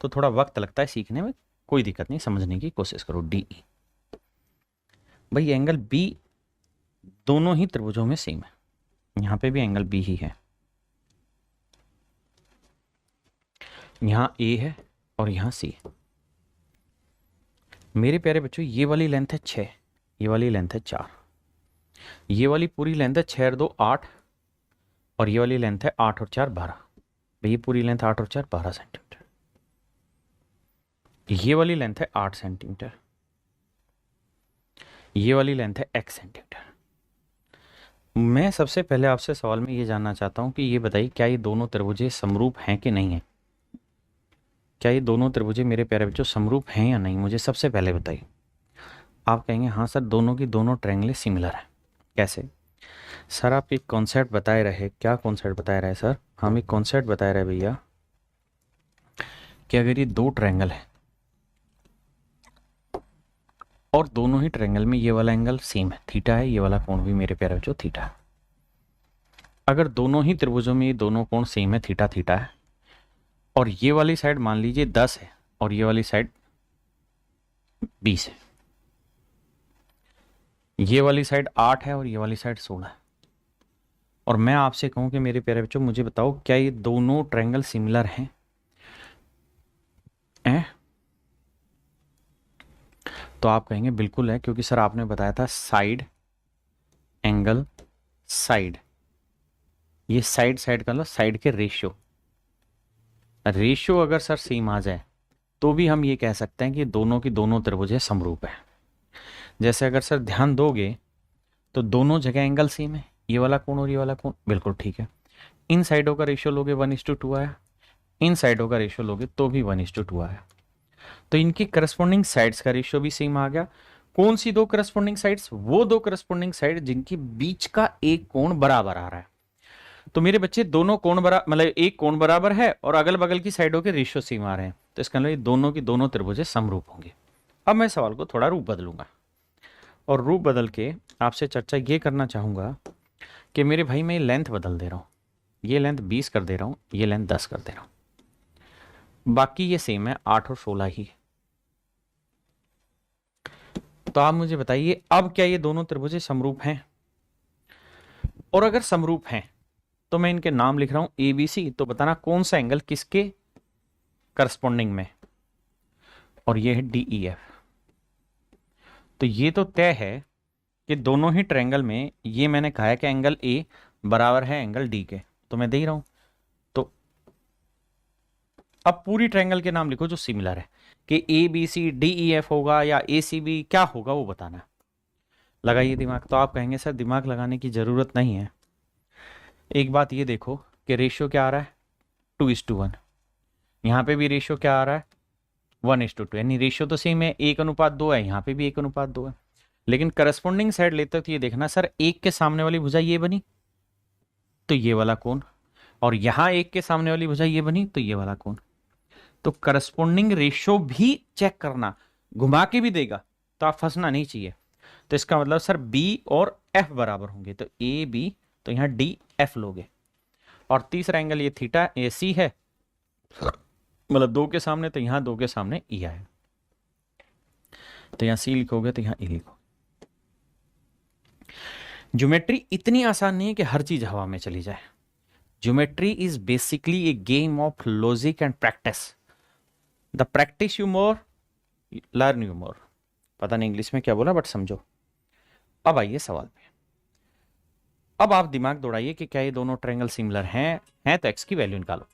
तो थोड़ा वक्त लगता है सीखने में। कोई दिक्कत नहीं, समझने की कोशिश करो। डी ई, भाई एंगल बी दोनों ही त्रिभुजों में सेम है। यहां पे भी एंगल बी ही है। यहां ए है और यहां सी। मेरे प्यारे बच्चों ये वाली लेंथ है 6, ये वाली लेंथ है 4, ये वाली पूरी लेंथ है 6 और 2 8, और ये वाली लेंथ है 8 और 4 12। ये पूरी लेंथ 8 और 4 12 सेंटीमीटर। ये वाली लेंथ है 8 सेंटीमीटर। ये वाली लेंथ है x सेंटीमीटर। मैं सबसे पहले आपसे सवाल में ये जानना चाहता हूं कि ये बताइए, क्या ये दोनों त्रिभुजें समरूप हैं कि नहीं है? क्या ये दोनों त्रिभुजें मेरे प्यारे बच्चों समरूप हैं या नहीं, मुझे सबसे पहले बताइए। आप कहेंगे हाँ सर, दोनों की दोनों ट्रायंगलें सिमिलर हैं। कैसे सर? आप एक कॉन्सेप्ट बताए रहे। क्या कॉन्सेप्ट बताए रहे सर? हम एक कॉन्सेप्ट बताए रहे भैया कि अगर ये दो ट्रायंगल है और दोनों ही ट्रायंगल में ये वाला एंगल सेम है, थीटा है, ये वाला कोण भी मेरे प्यारे बच्चों थीटा है। अगर दोनों ही त्रिभुजों में ये दोनों कोण सेम है, थीटा थीटा है, और ये वाली साइड मान लीजिए 10 है और ये वाली साइड 20 है, ये वाली साइड 8 है और ये वाली साइड 16 है, और मैं आपसे कहूं कि मेरे प्यारे बच्चों मुझे बताओ, क्या ये दोनों ट्रायंगल सिमिलर हैं? तो आप कहेंगे बिल्कुल है, क्योंकि सर आपने बताया था साइड एंगल साइड। ये साइड साइड का मतलब साइड के रेशियो। रेशियो अगर सर सेम आ जाए तो भी हम ये कह सकते हैं कि दोनों की दोनों त्रिभुजें समरूप है। जैसे अगर सर ध्यान दोगे तो दोनों जगह एंगल सेम है, ये वाला कोण और ये वाला कोण, बिल्कुल ठीक है। इन साइडों का रेशियो लोगे 1:2 आया, इन साइडों का रेशियो लोगे तो भी 1:2 आया। तो इनकी करस्पॉन्डिंग साइड्स का रेशियो भी सेम आ गया। कौन सी दो करस्पॉन्डिंग साइड्स? वो दो करस्पॉन्डिंग साइड जिनके बीच का एक कोण बराबर आ रहा है। तो मेरे बच्चे दोनों कोण बराबर, मतलब एक कोण बराबर है और अगल बगल की साइडों के रेशियो सेम आ रहे हैं, तो इसका मतलब दोनों की दोनों त्रिभुजें समरूप होंगे। अब मैं सवाल को थोड़ा रूप बदलूंगा और रूप बदल के आपसे चर्चा ये करना चाहूंगा कि मेरे भाई मैं लेंथ बदल दे रहा हूं। ये लेंथ 20 कर दे रहा हूं, ये लेंथ 10 कर दे रहा हूं, बाकी ये सेम है 8 और 16 ही है। तो आप मुझे बताइए, अब क्या ये दोनों त्रिभुजें समरूप हैं? और अगर समरूप हैं तो मैं इनके नाम लिख रहा हूं ए बी सी, तो बताना कौन सा एंगल किसके करस्पॉन्डिंग में, और ये है डी ई एफ। तो ये तो तय है कि दोनों ही ट्रायंगल में, ये मैंने कहा है कि एंगल ए बराबर है एंगल डी के, तो मैं दे ही रहा हूं। तो अब पूरी ट्रायंगल के नाम लिखो जो सिमिलर है, कि A B C D E F होगा या ए सी बी, क्या होगा वो बताना। लगाइए दिमाग। तो आप कहेंगे सर दिमाग लगाने की जरूरत नहीं है। एक बात ये देखो कि रेशियो क्या आ रहा है, 2:1। यहाँ पे भी रेशियो क्या आ रहा है, 1:2, यानी रेशियो तो सेम है, 1:2 है। यहाँ पे भी 1:2 है। लेकिन करस्पॉन्डिंग साइड लेते तो ये देखना सर, एक के सामने वाली भुजा ये बनी तो ये वाला कोण, और यहां एक के सामने वाली भुजा ये बनी तो ये वाला कोण। तो करस्पॉन्डिंग रेशियो भी चेक करना, घुमा के भी देगा तो आप फंसना नहीं चाहिए। तो इसका मतलब सर बी और एफ बराबर होंगे, तो ए बी, तो यहां डी एफ लोगे। और तीसरा एंगल ये थीटा ए सी है, मतलब दो के सामने, तो यहां दो के सामने ई आए, तो यहां सी लिखोगे तो यहां ई लिखो। ज्योमेट्री इतनी आसान नहीं है कि हर चीज हवा में चली जाए। Geometry is basically A game of logic and practice. The practice you more, learn you more. पता नहीं इंग्लिश में क्या बोला, बट समझो। अब आइए सवाल पे। अब आप दिमाग दौड़ाइए कि क्या ये दोनों ट्रायंगल सिमिलर हैं तो एक्स की वैल्यू निकालो।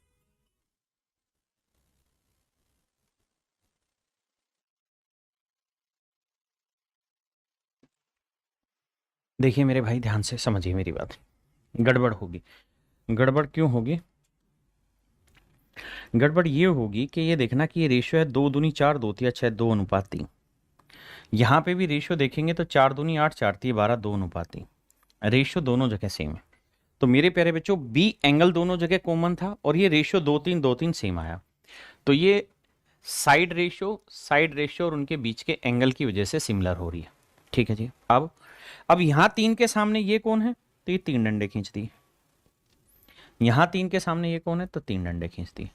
देखिए मेरे भाई, ध्यान से समझिए मेरी बात। गड़बड़ होगी। गड़बड़ क्यों होगी? गड़बड़ ये होगी कि ये देखना कि ये रेशियो है 2 दूनी 4, 2 तिया 6, 2 अनुपात 3। यहाँ पे भी रेशियो देखेंगे तो 4 दूनी 8, 4 तिया 12, 2 अनुपात 3। रेशियो दोनों जगह सेम है। तो मेरे प्यारे बच्चों, बी एंगल दोनों जगह कॉमन था और ये रेशियो 2 3 2 3 सेम आया। तो ये साइड रेशियो और उनके बीच के एंगल की वजह से सिमिलर हो रही है। ठीक है जी। अब यहां 3 के सामने ये कौन है? तो ये 3 डंडे खींच दिए। यहां 3 के सामने ये कौन है? तो 3 डंडे खींच दिए।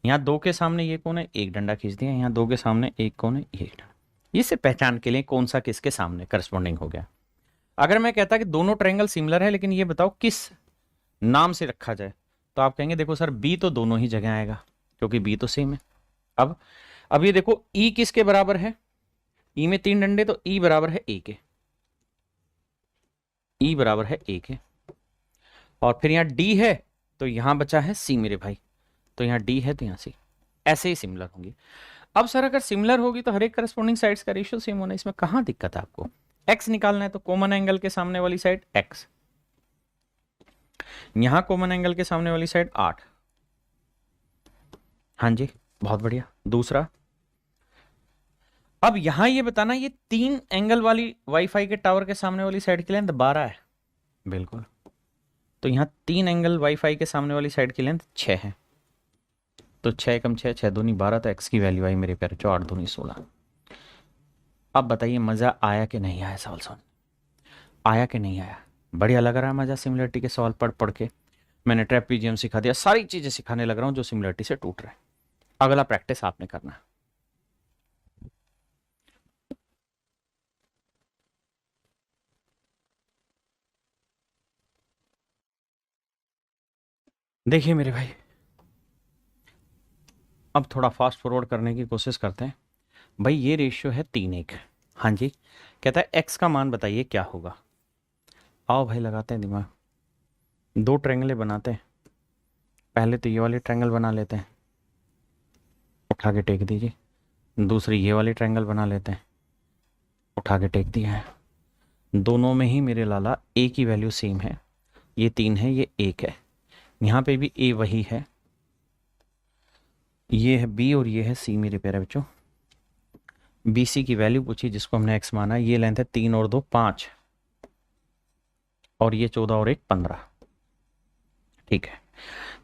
यहाँ 2 के सामने ये कौन है? 1 डंडा खींच दिया। यहाँ 2 के सामने एक कौन है? 1 डंडा। ये सिर्फ पहचान के लिए कौन सा किसके सामने करस्पॉन्डिंग हो गया। अगर मैं कहता कि दोनों ट्रायंगल सिमिलर है, लेकिन ये बताओ किस नाम से रखा जाए, तो आप कहेंगे देखो सर, बी तो दोनों ही जगह आएगा क्योंकि बी तो सेम है। अब ये देखो, ई किसके बराबर है? ई में 3 डंडे, तो ई बराबर है ए के। ई बराबर है ए के। और फिर यहाँ डी है, तो यहां बचा है सी मेरे भाई। तो यहाँ डी है तो यहाँ सी। ऐसे ही सिमिलर होंगी। अब सर अगर सिमिलर होगी तो हर एक करस्पॉन्डिंग साइड्स का रेशियो सेम होना, इसमें कहां दिक्कत है आपको? एक्स निकालना है तो कॉमन एंगल के सामने वाली साइड एक्स, यहां कॉमन एंगल के सामने वाली साइड 8। हाँ जी, बहुत बढ़िया। दूसरा, अब यहां ये बताना, ये 3 एंगल वाली वाईफाई के टावर के सामने वाली साइड की लेंथ 12 है। बिल्कुल। तो यहां 3 एंगल वाईफाई के सामने वाली साइड की लेंथ 6 है। तो 6 कम 6, 6 दूनी 12, तो एक्स की वैल्यू आई मेरे प्यारे 8 दूनी 16। अब बताइए मजा आया कि नहीं आया? सवाल सुन, आया कि नहीं आया? बढ़िया लग रहा है मजा सिमिलरिटी के सवाल पढ़ पढ़ के। मैंने ट्रेपीजियम सिखा दिया, सारी चीजें सिखाने लग रहा हूं जो सिमिलरिटी से टूट रहा है। अगला प्रैक्टिस आपने करना है। देखिए मेरे भाई, अब थोड़ा फास्ट फॉरवर्ड करने की कोशिश करते हैं। भाई ये रेशियो है 3:1। हाँ जी, कहता है एक्स का मान बताइए क्या होगा। आओ भाई लगाते हैं दिमाग, 2 ट्रायंगल बनाते हैं। पहले तो ये वाली ट्रायंगल बना लेते हैं, उठा के टेक दीजिए। दूसरी ये वाली ट्रायंगल बना लेते हैं, उठा के टेक दिया है। दोनों में ही मेरे लाला ए की वैल्यू सेम है। ये 3 है, ये 1 है। यहाँ पे भी ए वही है। ये है बी और ये है सी मेरे प्यारे बच्चों। बी सी की वैल्यू पूछी जिसको हमने एक्स माना। ये लेंथ है 3 और 2 5, और ये 14 और 1 15। ठीक है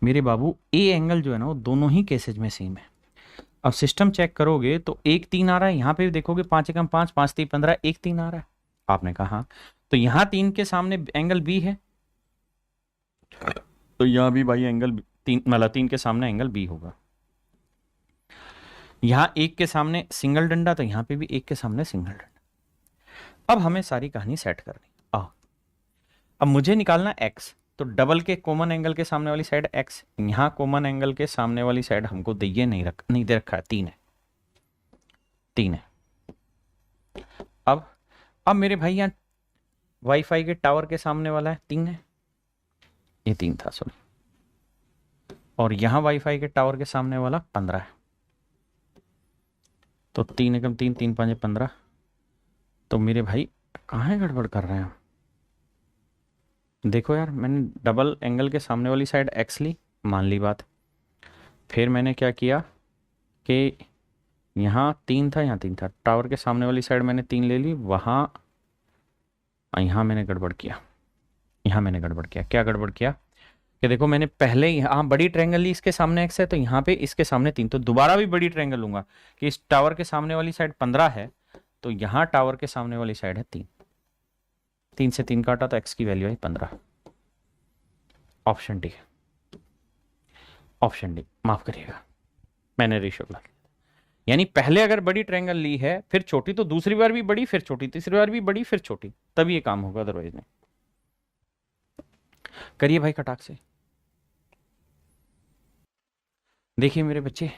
मेरे बाबू, ए एंगल जो है ना वो दोनों ही केसेज में सेम है। अब सिस्टम चेक करोगे तो 1 3 आ रहा है, यहाँ पे भी देखोगे 5 एकम 5, 5 3 15, 1 3 आ रहा है। आपने कहा हाँ, तो यहाँ 3 के सामने एंगल बी है, तो यहाँ भी भाई एंगल 3 मतलब 3 के सामने एंगल बी होगा। यहाँ 1 के सामने सिंगल डंडा, तो यहाँ पे भी 1 के सामने सिंगल डंडा। अब हमें सारी कहानी सेट करनी। अब मुझे निकालना एक्स, तो डबल के कॉमन एंगल के सामने वाली साइड एक्स। यहां कॉमन एंगल के सामने वाली साइड हमको दिए नहीं दे रखा है, 3 है। 3 है। अब मेरे भाई यहाँ वाईफाई के टावर के सामने वाला है 3 है, ये 3 था सॉरी। और यहां वाईफाई के टावर के सामने वाला 15 है। तो 3 एकम 3, 3 5 15। तो मेरे भाई कहाँ गड़बड़ कर रहे हैं? देखो यार, मैंने डबल एंगल के सामने वाली साइड एक्स ली, मान ली बात। फिर मैंने क्या किया कि यहाँ 3 था, यहाँ 3 था, टावर के सामने वाली साइड मैंने 3 ले ली। वहाँ यहाँ मैंने गड़बड़ किया, यहाँ मैंने गड़बड़ किया। क्या गड़बड़ किया कि देखो, मैंने पहले यहाँ बड़ी ट्रायंगल ली, इसके सामने एक्स है, तो यहाँ पे इसके सामने 3। तो दोबारा भी बड़ी ट्रायंगल लूंगा कि इस टावर के सामने वाली साइड 15 है, तो यहाँ टावर के सामने वाली साइड है 3। 3 से 3 काटा तो एक्स की वैल्यू है 15। Option D. ऑप्शन डी, माफ करिएगा मैंने रेशियो गलत। यानी पहले अगर बड़ी ट्रायंगल ली है, फिर छोटी, तो दूसरी बार भी बड़ी, फिर छोटी, तीसरी बार भी बड़ी, फिर छोटी, तभी ये काम होगा, अदरवाइज नहीं। करिए भाई खटाक से। देखिए मेरे बच्चे,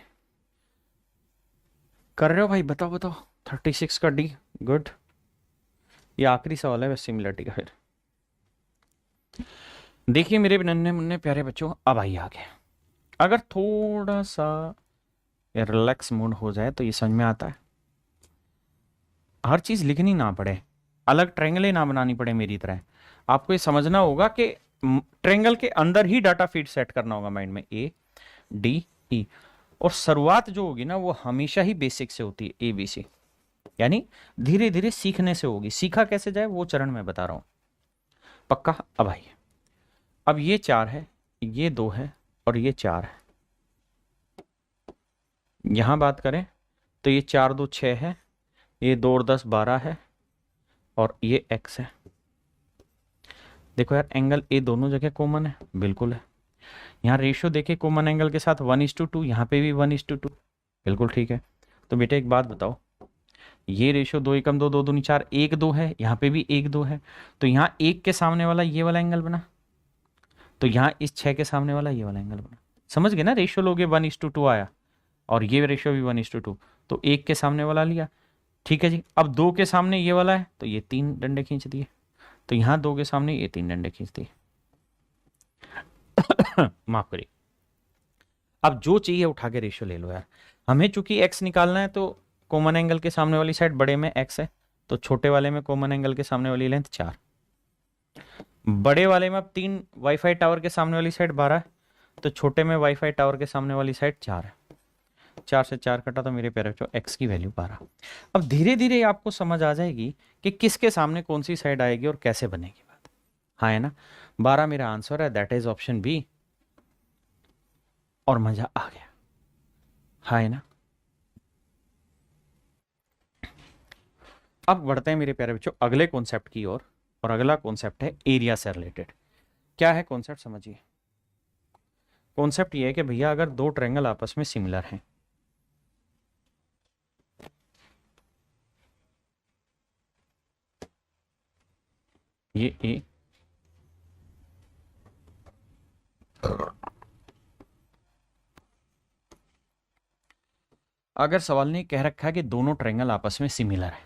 कर रहे हो भाई? बताओ बताओ। 36 का डी, गुड। ये आखिरी सवाल है वैसे सिमिलरिटी का। फिर देखिए मेरे नन्हे मुन्ने प्यारे बच्चों, अब आइए आगे। अगर थोड़ा सा रिलैक्स मूड हो जाए तो ये समझ में आता है, हर चीज़ लिखनी ना पड़े, अलग ट्रायंगलें ना बनानी पड़े मेरी तरह। आपको ये समझना होगा कि ट्रायंगल के अंदर ही डाटा फीड सेट करना होगा माइंड में, ए डी ई। और शुरुआत जो होगी ना वो हमेशा ही बेसिक से होती है, ए बी सी, यानी धीरे धीरे सीखने से होगी। सीखा कैसे जाए वो चरण मैं बता रहा हूं, पक्का? अब आइए, अब ये 4 है, ये 2 है और ये 4 है। यहां बात करें तो ये 4 2 6 है, ये 2 और 10 12 है और ये x है। देखो यार, एंगल ए दोनों जगह कॉमन है, बिल्कुल है। यहाँ रेशियो देखे कॉमन एंगल के साथ 1:2, यहाँ पे भी 1:2, बिल्कुल ठीक है। तो बेटे एक बात बताओ, ये रेशियो 2 एकम 2 2 दूनी 4 1 2 है, यहाँ पे भी 1 2 है, तो यहाँ 1 के सामने वाला ये वाला एंगल बना, तो यहाँ इस 6 के सामने वाला ये वाला एंगल बना। समझ गए ना? रेशियो लोगे 1:2 आया, और ये रेशियो भी 1:2, तो 1 के सामने वाला लिया। ठीक है जी। अब 2 के सामने ये वाला है तो ये 3 डंडे खींच दिए, तो यहाँ 2 के सामने ये 3 डंडे खींच दिए। माफ करिए। अब जो चाहिए उठा के रेशियो ले लो यार। हमें चूंकि x निकालना है तो कॉमन एंगल के सामने वाली साइड बड़े में x है, तो छोटे वाले में कॉमन एंगल के सामने वाली लेंथ 4, बड़े वाले में अब 3 वाईफाई टावर के सामने वाली साइड 12 है, तो छोटे में वाईफाई टावर के सामने वाली साइड 4 है। 4 से 4 कटा तो मेरे प्यारे बच्चों x की वैल्यू 12। अब धीरे धीरे आपको समझ आ जाएगी कि किसके सामने कौन सी साइड आएगी और कैसे बनेगी बात। हाँ है ना? 12 मेरा आंसर है, दैट इज ऑप्शन बी। और मजा आ गया, हाँ है ना? अब बढ़ते हैं मेरे प्यारे बच्चों अगले कॉन्सेप्ट की ओर, और अगला कॉन्सेप्ट है एरिया से रिलेटेड। क्या है कॉन्सेप्ट समझिए। कॉन्सेप्ट ये है कि भैया अगर दो ट्रायंगल आपस में सिमिलर हैं, ये ए अगर सवाल ने कह रखा है कि दोनों ट्रायंगल आपस में सिमिलर है,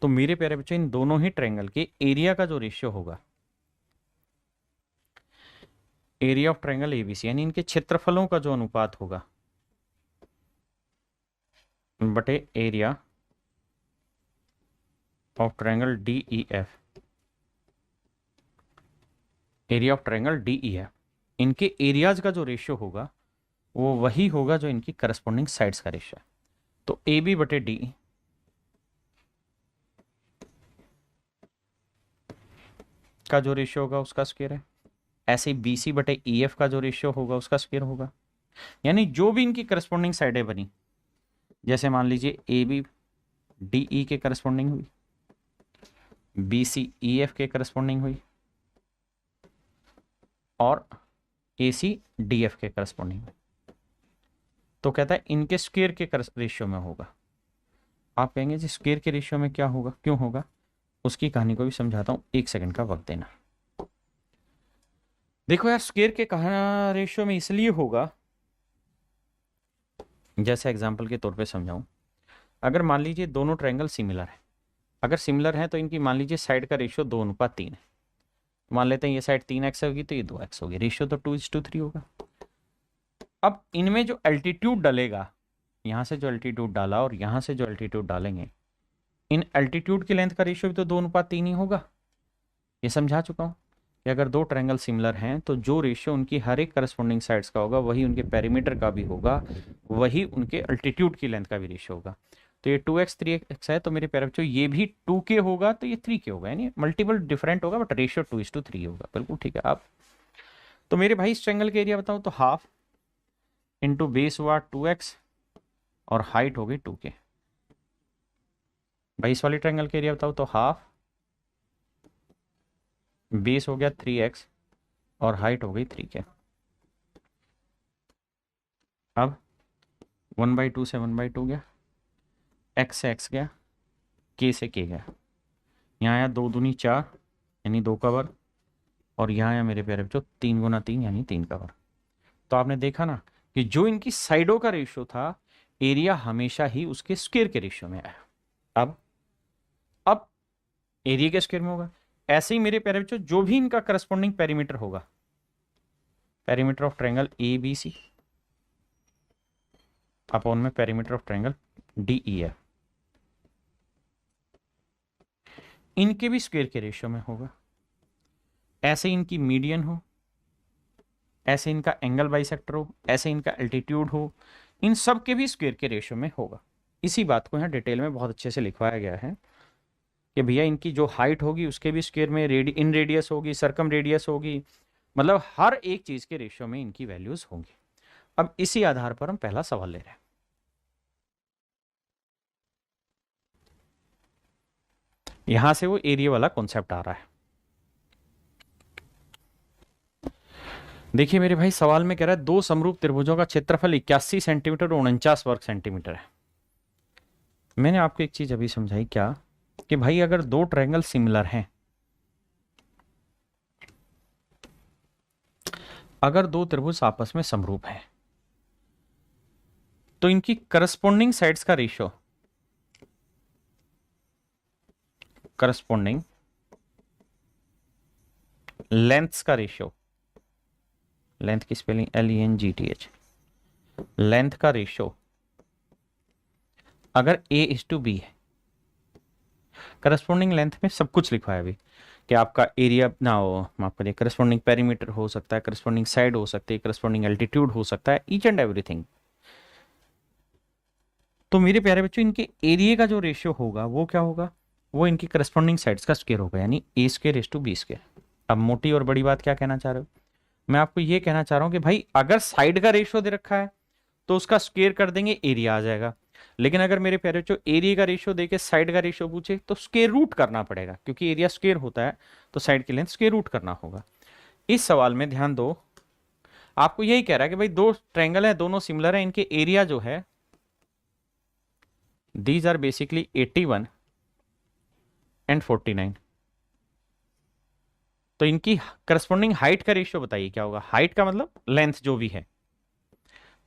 तो मेरे प्यारे बच्चों इन दोनों ही ट्रायंगल के एरिया का जो रेशियो होगा, एरिया ऑफ ट्रायंगल एबीसी, यानी इनके क्षेत्रफलों का जो अनुपात होगा बटे area of triangle DEF, area of triangle DEF, इनके एरियाज का जो रेशियो होगा वो वही होगा जो इनकी करस्पॉन्डिंग साइड्स का रेशियो है। तो ए बी बटे डी का जो रेशियो होगा उसका स्क्वायर है, ऐसे ही बी सी बटे ई एफ का जो रेशियो होगा उसका स्क्वायर होगा। यानी जो भी इनकी करस्पॉन्डिंग साइडें बनी, जैसे मान लीजिए ए बी डी ई के करस्पॉन्डिंग हुई, बी सी ई एफ के करस्पॉन्डिंग हुई, और ए सी डी एफ के करस्पॉन्डिंग हुई, तो कहता है इनके स्क्वायर के रेशियो में होगा। आप कहेंगे जी स्क्वायर के रेशियो में क्या होगा, क्यों होगा? उसकी कहानी को भी समझाता हूं, 1 सेकंड का वक्त देना। देखो यार, स्क्वायर के कहा रेशियो में इसलिए होगा, जैसे एग्जांपल के तौर पे समझाऊं, अगर मान लीजिए दोनों ट्रायंगल सिमिलर है, अगर सिमिलर है तो इनकी मान लीजिए साइड का रेशियो 2:3 है। मान लेते हैं ये साइड 3x होगी तो ये 2x होगी, रेशियो तो 2:3 होगा। अब इनमें जो एल्टीट्यूड डलेगा, यहां से जो एल्टीट्यूड डाला और यहां से जो एल्टीट्यूड डालेंगे, इन एल्टीट्यूड की लेंथ का रेशियो भी तो 2:3 ही होगा। ये समझा चुका हूं कि अगर दो ट्रायंगल सिमिलर हैं तो जो रेशियो उनकी हर एक करस्पॉन्डिंग साइड्स का होगा वही उनके पेरीमीटर का भी होगा, वही उनके अल्टीट्यूड की लेंथ का भी रेशियो होगा। तो ये 2x 3x है, तो मेरे प्यारे बच्चों ये भी 2k होगा तो ये 3k होगा, यानी मल्टीपल डिफरेंट होगा बट रेशियो 2:3 होगा। बिल्कुल ठीक है आप। तो मेरे भाई इस ट्रायंगल के एरिया बताओ, तो हाफ इंटू बेस हुआ 2x और हाइट हो गई 2k। भाई इस वाली ट्रायंगल के एरिया बताओ, तो हाफ बेस हो गया 3x और हाइट हो गई 3k। अब 1/2 से 1/2 गया, x से x गया, k से k गया, यहाँ आया 2 दूनी 4 यानी 2 का वर्ग, और यहाँ आया मेरे प्यारे बच्चों 3 गुना 3 यानी 3 का वर्ग। तो आपने देखा ना कि जो इनकी साइडों का रेशियो था, एरिया हमेशा ही उसके स्क्वायर के रेशियो में आया। अब एरिया के स्क्वायर में होगा। ऐसे ही मेरे प्यारे बच्चों जो भी इनका करस्पॉन्डिंग पेरीमीटर होगा, perimeter of triangle A B C upon में perimeter of triangle D E F, इनके भी स्क्वायर के रेशियो में होगा। ऐसे इनकी मीडियन हो, ऐसे इनका एंगल बाइसेक्टर हो, ऐसे इनका एल्टीट्यूड हो, इन सब के भी स्क्वायर के रेशियो में होगा। इसी बात को यहाँ डिटेल में बहुत अच्छे से लिखवाया गया है कि भैया इनकी जो हाइट होगी उसके भी स्क्वायर में, इन रेडियस होगी, सर्कम रेडियस होगी, मतलब हर एक चीज के रेशियो में इनकी वैल्यूज होंगी। अब इसी आधार पर हम पहला सवाल ले रहे हैं। यहां से वो एरिया वाला कॉन्सेप्ट आ रहा है। देखिए मेरे भाई, सवाल में कह रहा है दो समरूप त्रिभुजों का क्षेत्रफल 81 सेंटीमीटर और 49 वर्ग सेंटीमीटर है। मैंने आपको एक चीज अभी समझाई क्या, कि भाई अगर दो ट्रायंगल सिमिलर हैं, अगर दो त्रिभुज आपस में समरूप हैं, तो इनकी करस्पॉन्डिंग साइड्स का रेशियो, करस्पॉन्डिंग लेंथ्स का रेशियो, लेंथ की स्पेलिंग LENGTH, लेंथ का रेशियो अगर A:B है, करस्पॉन्डिंग लेंथ में सब कुछ लिखा है अभी कि आपका एरिया ना हो, माफ करिए, करस्पॉन्डिंग पेरीमीटर हो सकता है, करस्पॉन्डिंग साइड हो सकती है, करस्पॉन्डिंग एल्टीट्यूड हो सकता है, ईच एंड एवरीथिंग। तो मेरे प्यारे बच्चों इनके एरिया का जो रेशियो होगा वो क्या होगा, वो इनकी करस्पॉन्डिंग साइड्स का स्क्वायर होगा, यानी A²/B²। अब मोटी और बड़ी बात क्या कहना चाह रहे हो, मैं आपको ये कहना चाह रहा हूं कि भाई अगर साइड का रेशियो दे रखा है तो उसका स्क्वायर कर देंगे, एरिया आ जाएगा। लेकिन अगर मेरे प्यारे बच्चों एरिया का रेशियो देके साइड का रेशियो पूछे तो स्क्वायर रूट करना पड़ेगा, क्योंकि एरिया स्क्वायर होता है तो साइड की लेंथ स्क्वायर रूट करना होगा। इस सवाल में ध्यान दो, आपको यही कह रहा है कि भाई दो ट्रायंगल है, दोनों सिमिलर है, इनके एरिया जो है दीज आर बेसिकली 81 एंड 49। तो इनकी करस्पॉन्डिंग हाइट का रेशियो बताइए क्या होगा, हाइट का मतलब लेंथ जो भी है।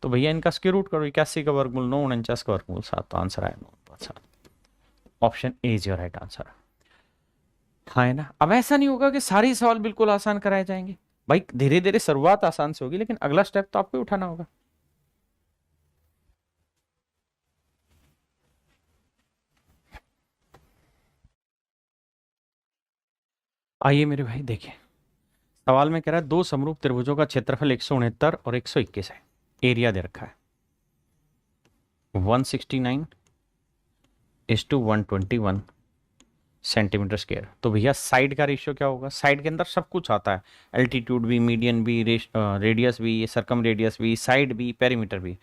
तो भैया इनका स्क्वायर रूट करो, 81 का वर्गमूल 9, 49 का वर्गमूल 7, तो आंसर आया 9/7। Option A is your right answer. हाँ है ना। अब ऐसा नहीं होगा कि सारे सवाल बिल्कुल आसान कराए जाएंगे, भाई धीरे धीरे शुरुआत आसान से होगी, लेकिन अगला स्टेप तो आपको उठाना होगा। आइए मेरे भाई देखिए, सवाल में कह रहा है दो समरूप त्रिभुजों का क्षेत्रफल 169 और 121 है, एरिया दे रखा है 169:121 सेंटीमीटर स्क्वायर। तो भैया साइड का रेशियो क्या होगा, साइड के अंदर सब कुछ आता है, एल्टीट्यूड भी, मीडियन भी, रेडियस भी, सर्कम रेडियस भी, साइड भी, पेरीमीटर भी।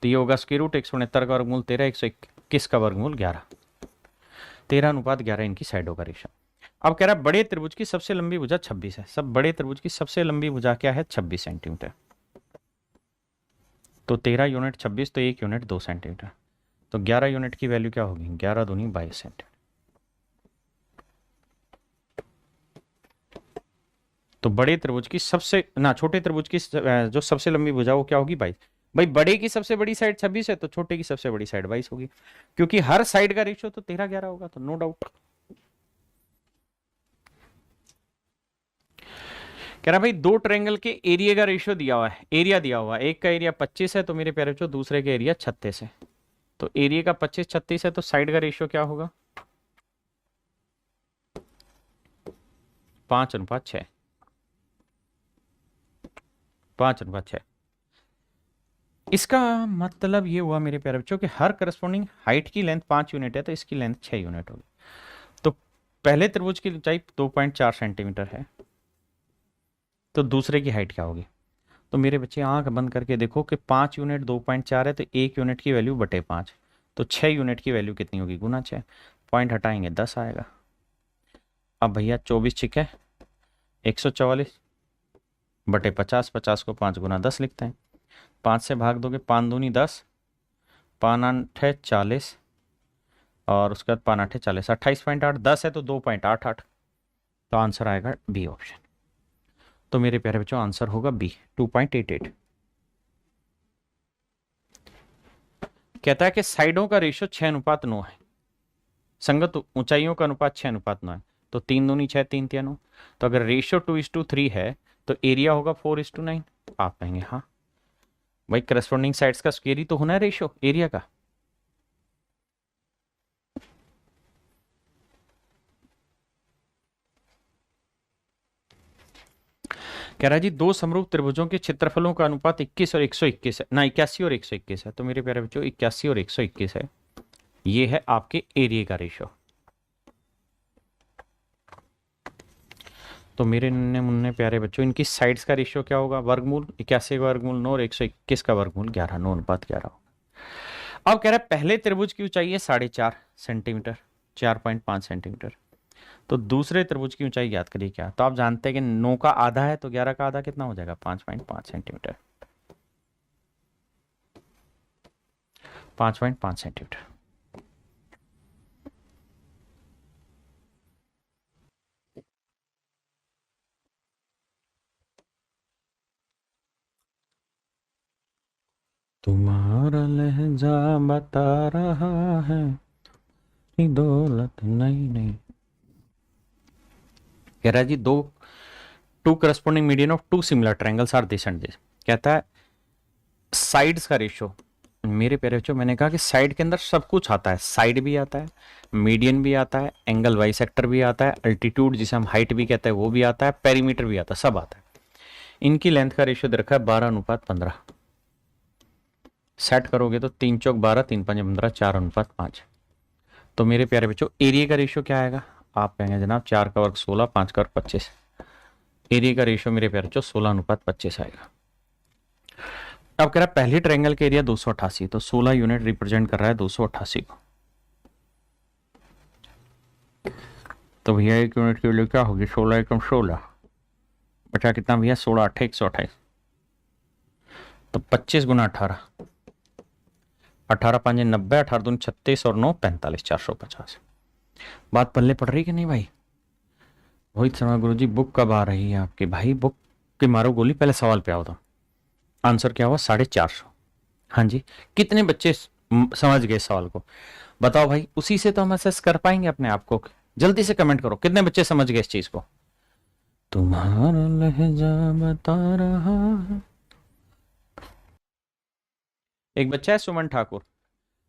तो ये होगा स्क्वायर रूट 169 का वर्गमूल 13, 121 का वर्गमूल 11, 13:11 इनकी साइडों का रेशियो। अब कह रहा है बड़े त्रिभुज की सबसे लंबी भुजा 26 है, सब बड़े त्रिभुज की सबसे लंबी भुजा क्या है, 26 सेंटीमीटर। तो 13 यूनिट 26, तो 1 यूनिट 2 सेंटीमीटर, तो 11 यूनिट की वैल्यू क्या होगी, 11 दूनी 22 सेंटीमीटर। तो बड़े त्रिभुज की सबसे ना, छोटे त्रिभुज की जो सबसे लंबी भुजा वो क्या होगी, 22। भाई बड़े की सबसे बड़ी साइड 26 है तो छोटे की सबसे बड़ी साइड 22 होगी, क्योंकि हर साइड का रेशियो तो 13-11 होगा, तो नो डाउट। कह रहा भाई दो ट्रायंगल के एरिया का रेशियो दिया हुआ है, एरिया दिया हुआ है, एक का एरिया 25 है तो मेरे प्यारे बच्चों दूसरे का एरिया 36 है। तो एरिया का 25-36 है तो साइड का रेशियो क्या होगा, 5:6, 5:6। इसका मतलब ये हुआ मेरे प्यारे बच्चों कि हर करस्पॉन्डिंग हाइट की लेंथ 5 यूनिट है तो इसकी लेंथ 6 यूनिट होगी। तो पहले त्रिभुज की ऊंचाई 2.4 सेंटीमीटर है, तो दूसरे की हाइट क्या होगी। तो मेरे बच्चे आंख बंद करके देखो कि 5 यूनिट 2.4 है तो 1 यूनिट की वैल्यू बटे 5, तो 6 यूनिट की वैल्यू कितनी होगी, गुना 6, पॉइंट हटाएंगे 10 आएगा। अब भैया 24 है 144 बटे 50, 50 को 5 गुना 10 लिखते हैं, 5 से भाग दोगे, 5 दूनी 10, 5 8 40, और उसके बाद 5 8 40, 28.8, 10 है तो 2.88, तो आंसर आएगा बी ऑप्शन। तो मेरे प्यारे बच्चों आंसर होगा बी 2.88। कहता है कि साइडों का रेशियो 6:9 है, संगत ऊंचाइयों का अनुपात 6:9 है, तो 3 दूनी 6, 3 तिया 9। तो अगर रेशियो 2:3 है तो एरिया होगा 4:9। आप कहेंगे हाँ भाई, करस्पॉन्डिंग साइड्स का स्क्वायर ही तो होना है रेशियो एरिया का। कह रहा है जी दो समरूप त्रिभुजों के क्षेत्रफलों का अनुपात 21 और 121 है ना, 81 और 121 है। तो मेरे प्यारे बच्चों 81 और 121 है, ये है आपके एरिया का रेशियो। तो मेरे नन्हे मुन्ने प्यारे बच्चों इनकी साइड्स का रेशियो क्या होगा? वर्गमूल 81 का वर्गमूल 9 और 121 का वर्गमूल 11, 9:11। अब कह रहा है पहले त्रिभुज की ऊंचाई है 4.5 सेंटीमीटर, 4.5 सेंटीमीटर। तो दूसरे त्रिभुज की ऊंचाई याद करिए क्या? तो आप जानते हैं कि 9 का आधा है तो 11 का आधा कितना हो जाएगा? 5.5 सेंटीमीटर, 5.5 सेंटीमीटर। तुम्हारा लहजा बता रहा है कि दौलत नहीं नहीं। कह रहा है जी two corresponding median of two similar triangles are this and this. कहता है साइड्स का रेशियो। मेरे प्यारे बच्चों मैंने कहा कि साइड के अंदर सब कुछ आता है, साइड भी आता है, मीडियन भी आता है, एंगल बाइसेक्टर भी आता है, अल्टीट्यूड जिसे हम हाइट भी कहते हैं वो भी आता है, पेरीमीटर भी आता है, सब आता है। इनकी लेंथ का रेशियो दे रखा है 12:15। सेट करोगे तो 3 चौक 12, 3 पंजे 15, 4:5। तो मेरे प्यारे बच्चों एरिया का रेशियो क्या आएगा? आप कहेंगे जनाब 4 का वर्ग 16, 5 का वर्ग 25। एरिया का रेशियो मेरे प्यारे बच्चों 16:25 आएगा। अब कह रहा है पहली ट्रायंगल का एरिया 288, तो 16 यूनिट रिप्रेजेंट कर रहा है 288 को। तो भैया 1 यूनिट के लिए क्या होगी? 16 एकम 16 बचा कितना भैया? 16 8 128, तो 25 गुना 18, 18 5 90, 18 दूनी 36 और 9 45, 450। बात पल्ले पड़ रही कि नहीं भाई? रोहित शर्मा गुरुजी बुक कब आ रही है आपकी? भाई बुक की मारो गोली, पहले सवाल पे आओ। तो आंसर क्या हुआ? 450। हाँ जी, कितने बच्चे समझ गए सवाल को? बताओ भाई, उसी से तो हम असेस कर पाएंगे अपने आप को। जल्दी से कमेंट करो कितने बच्चे समझ गए इस चीज को। तुम्हारा लहजा बता रहा है। एक बच्चा है सुमन ठाकुर,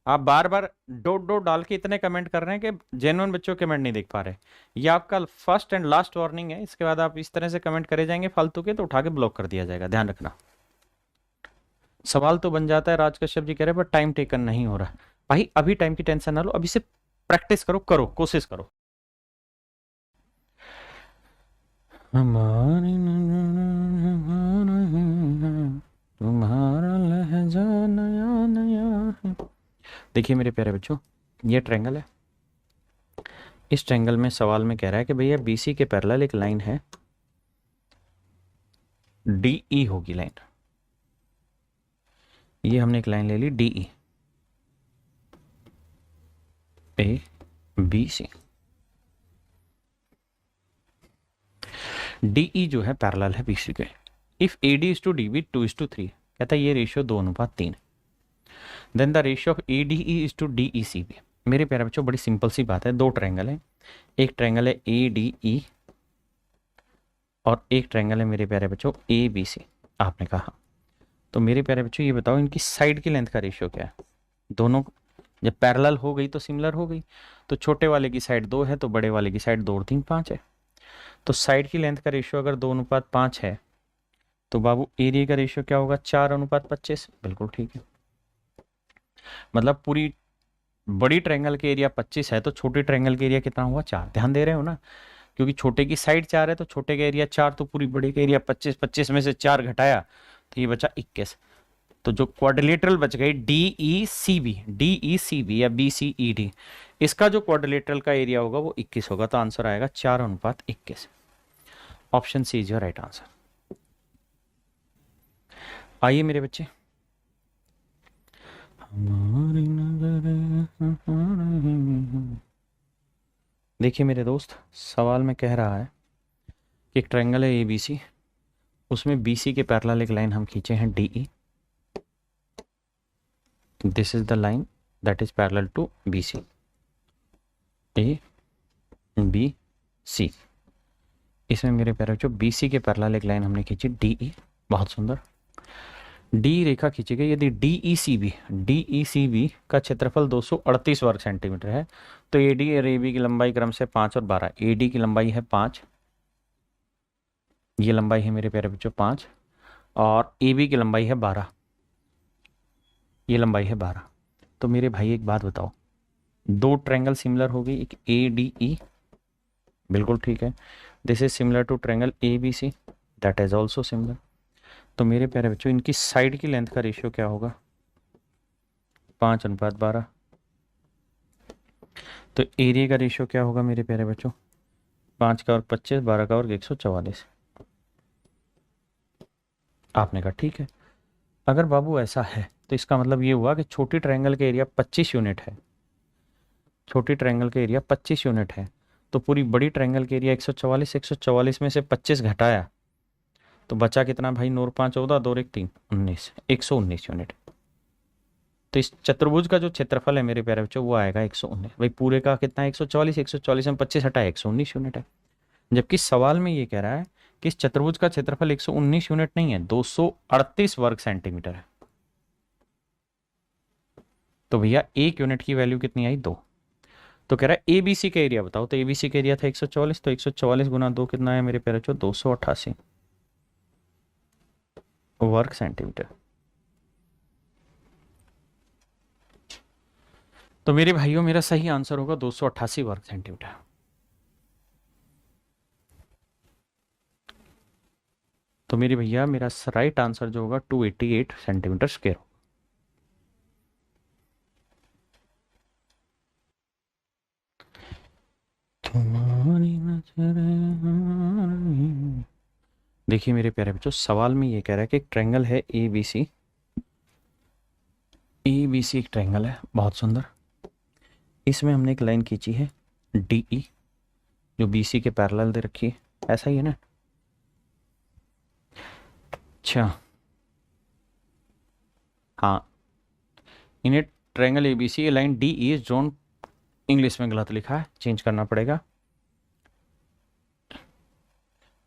आप बार बार डॉट डॉट डाल के इतने कमेंट कर रहे हैं कि जेन्युइन बच्चों के कमेंट नहीं देख पा रहे। ये आपका फर्स्ट एंड लास्ट वार्निंग है, इसके बाद आप इस तरह से कमेंट करे जाएंगे फालतू के तो उठा के ब्लॉक कर दिया जाएगा, ध्यान रखना। सवाल तो बन जाता है, राज कश्यप जी कह रहे हैं, पर टाइम टेकन नहीं हो रहा। भाई अभी टाइम की टेंशन ना लो, अभी से प्रैक्टिस करो, कोशिश करो। हमारी तुम्हारा लहजा नया नया है। देखिए मेरे प्यारे बच्चों, ये ट्रायंगल है। इस ट्रायंगल में सवाल में कह रहा है कि भैया बीसी के पैरेलल एक लाइन है, डीई होगी लाइन। ये हमने एक लाइन ले ली DE, A B C. DE जो है पैरेलल है बीसी के। If AD is to DB 2:3, कहता है ये ratio 2:3। Then the ratio of ADE is to DEC भी। मेरे प्यारे बच्चों बड़ी सिंपल सी बात है, दो ट्रायंगल है, एक ट्रायंगल है एडीई और एक ट्रायंगल है मेरे प्यारे बच्चों ए बी सी। आपने कहा तो मेरे प्यारे बच्चों ये बताओ इनकी साइड की लेंथ का रेशियो क्या है? दोनों जब पैरेलल हो गई तो सिमिलर हो गई, तो छोटे वाले की साइड 2 है तो बड़े वाले की साइड 2 और 3 5 है। तो साइड की लेंथ का रेशियो अगर 2:5 है तो बाबू एरिया का रेशियो क्या होगा? 4:25। बिल्कुल ठीक है, मतलब पूरी बड़ी ट्रायंगल के एरिया 25 है तो छोटी ट्रायंगल के एरिया कितना हुआ? 4। ध्यान दे रहे हो ना, क्योंकि छोटे की साइड 4 है तो छोटे का एरिया 4, तो पूरी बड़ी का एरिया 25, 25 में से 4 घटाया तो ये बचा 21। तो जो क्वाड्रिलेटरल बच गई डी ई सी बी या बी सी ई डी, इसका जो क्वाड्रिलेटरल का एरिया होगा वो 21 होगा। तो आंसर आएगा 4:21। Option C is your right answer. आइए मेरे बच्चे, हमारी नजरें। देखिए मेरे दोस्त, सवाल में कह रहा है कि एक ट्रायंगल है ए बी सी, उसमें बी सी के पैरेलल एक लाइन हम खींचे हैं D E. This is the line that is parallel to B C, A B C. इसमें मेरे प्यारे बच्चों बी सी के पैरेलल एक लाइन हमने खींची डी ई, बहुत सुंदर। डी रेखा खींची गई। यदि डी ई सी बी का क्षेत्रफल 238 वर्ग सेंटीमीटर है, तो ए डी और ए बी की लंबाई क्रम से 5 और 12। ए डी की लंबाई है 5, ये लंबाई है मेरे प्यारे बच्चों 5, और ए बी की लंबाई है 12, ये लंबाई है 12। तो मेरे भाई एक बात बताओ, दो ट्रायंगल सिमिलर हो गई, एक ए डी ई, बिल्कुल ठीक है। This is similar to triangle A B C, that is also similar. तो मेरे प्यारे बच्चों इनकी साइड की लेंथ का रेशियो क्या होगा? 5:12। तो एरिया का रेशियो क्या होगा मेरे प्यारे बच्चों? 5 का और 25, 12 का और 144। आपने कहा ठीक है। अगर बाबू ऐसा है तो इसका मतलब ये हुआ कि छोटी ट्रायंगल का एरिया 25 यूनिट है, छोटी ट्रायंगल का एरिया 25 यूनिट है, तो पूरी बड़ी ट्रायंगल का एरिया 144। 144 में से 25 घटाया तो बचा कितना भाई? 9 और 5 14, 2 और 1 3, 19, 119 यूनिट। तो इस चतुर्भुज का जो क्षेत्रफल है मेरे प्यारे बच्चों वो आएगा 119। भाई पूरे का कितना है? 144। 144 में 25 हटाए 119 यूनिट है। जबकि सवाल में ये कह रहा है कि इस चतुर्भुज का क्षेत्रफल 119 यूनिट नहीं है, 238 वर्ग सेंटीमीटर है। तो भैया एक यूनिट की वैल्यू कितनी आई? 2। तो कह रहा है एबीसी का एरिया बताओ। तो एबीसी का एरिया था 144, तो 144 गुना 2 कितना है मेरे प्यारे बच्चों? 288 वर्ग सेंटीमीटर। तो मेरे भाइयों मेरा सही आंसर होगा 288 वर्ग सेंटीमीटर। तो मेरे भैया मेरा राइट आंसर जो होगा 288 सेंटीमीटर स्क्वायर। तुम्हारी नजरें। देखिए मेरे प्यारे बच्चों, सवाल में ये कह रहा है कि एक ट्रायंगल है ए बी सी। ए बी सी एक ट्रायंगल है, बहुत सुंदर। इसमें हमने एक लाइन खींची है डी ई, जो बी सी के पैरेलल दे रखी है। ऐसा ही है ना? अच्छा, हाँ। In a triangle A B C a line D E is drawn. English में गलत लिखा है, चेंज करना पड़ेगा।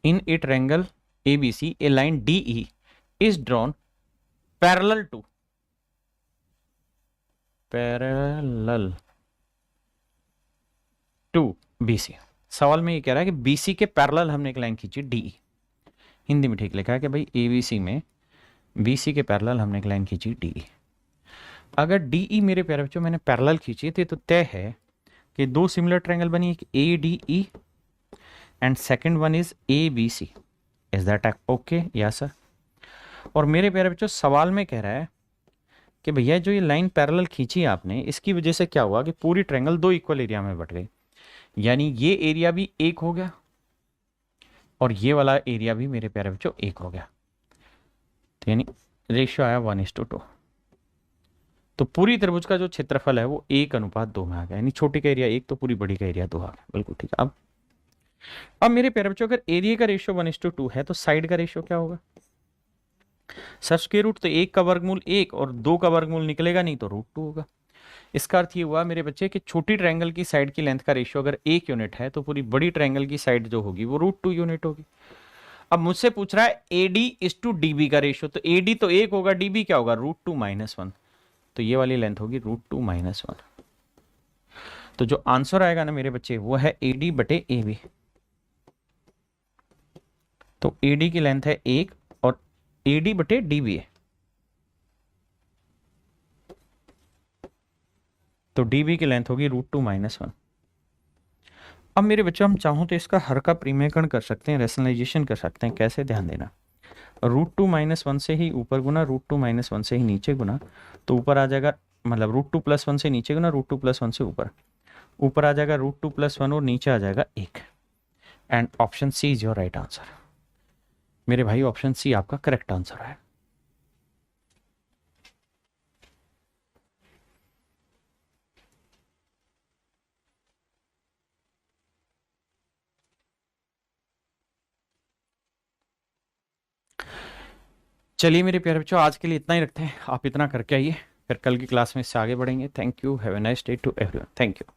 In a triangle A B C a line D E is drawn parallel to, parallel to B C. सवाल में ये कह रहा है कि बी सी के पैरेलल हमने एक लाइन खींची डी ई। हिंदी में ठीक लिखा है कि भाई ए बी सी में बी सी के पैरेलल हमने एक लाइन खींची डी ई। अगर डी ई मेरे प्यारे बच्चों मैंने पैरेलल खींची थी तो तय है कि दो सिमिलर ट्रायंगल बनी, एक A D E and second one is A B C. Is that okay? Yes sir. और मेरे प्यारे बच्चों सवाल में कह रहा है कि भैया जो ये लाइन पैरेलल खींची आपने, इसकी वजह से क्या हुआ कि पूरी ट्रायंगल दो इक्वल एरिया में बट गई। यानी ये एरिया भी एक हो गया और ये वाला एरिया भी मेरे प्यारे बच्चों एक हो गया। तो यानी रेशियो आया 1:2। तो पूरी त्रिभुज का जो क्षेत्रफल है वो 1:2 में आ गया। यानी छोटी का एरिया 1 तो पूरी बड़ी का एरिया 2 आ गया। बिल्कुल ठीक है। अब मेरे प्यारे बच्चों अगर एरिया का रेशियो 1:2 है तो साइड का रेशियो क्या होगा? सर स्क्वायर रूट तो 1 का वर्गमूल 1 और 2 का वर्गमूल निकलेगा नहीं, तो √2 होगा। इसका अर्थ ये हुआ मेरे बच्चे कि छोटी ट्रायंगल की साइड की लेंथ का रेशियो अगर 1 यूनिट है तो पूरी बड़ी ट्रायंगल की साइड जो होगी वो √2 यूनिट होगी। अब मुझसे पूछ रहा है AD/DB का रेशियो, तो AD तो 1 होगा, DB क्या होगा? √2 - 1। तो ये वाली लेंथ होगी √2 - 1। तो जो आंसर आएगा ना मेरे बच्चे वो है AD/AB। तो AD की लेंथ है 1 और AD/DB है, तो DB की लेंथ होगी √2 - 1। अब मेरे बच्चों हम चाहूं तो इसका हर का परिमेयकरण कर सकते हैं, रैशनलाइजेशन कर सकते हैं। कैसे? ध्यान देना। √2 - 1 से ही ऊपर गुना, √2 - 1 से ही नीचे गुना, तो ऊपर आ जाएगा, मतलब √2 + 1 से नीचे गुना, √2 + 1 से ऊपर आ जाएगा √2 + 1 और नीचे आ जाएगा 1। And option C is your right answer. मेरे भाई ऑप्शन सी आपका करेक्ट आंसर है। चलिए मेरे प्यारे बच्चों, आज के लिए इतना ही रखते हैं। आप इतना करके आइए, फिर कल की क्लास में इससे आगे बढ़ेंगे। Thank you, have a nice day to everyone. Thank you.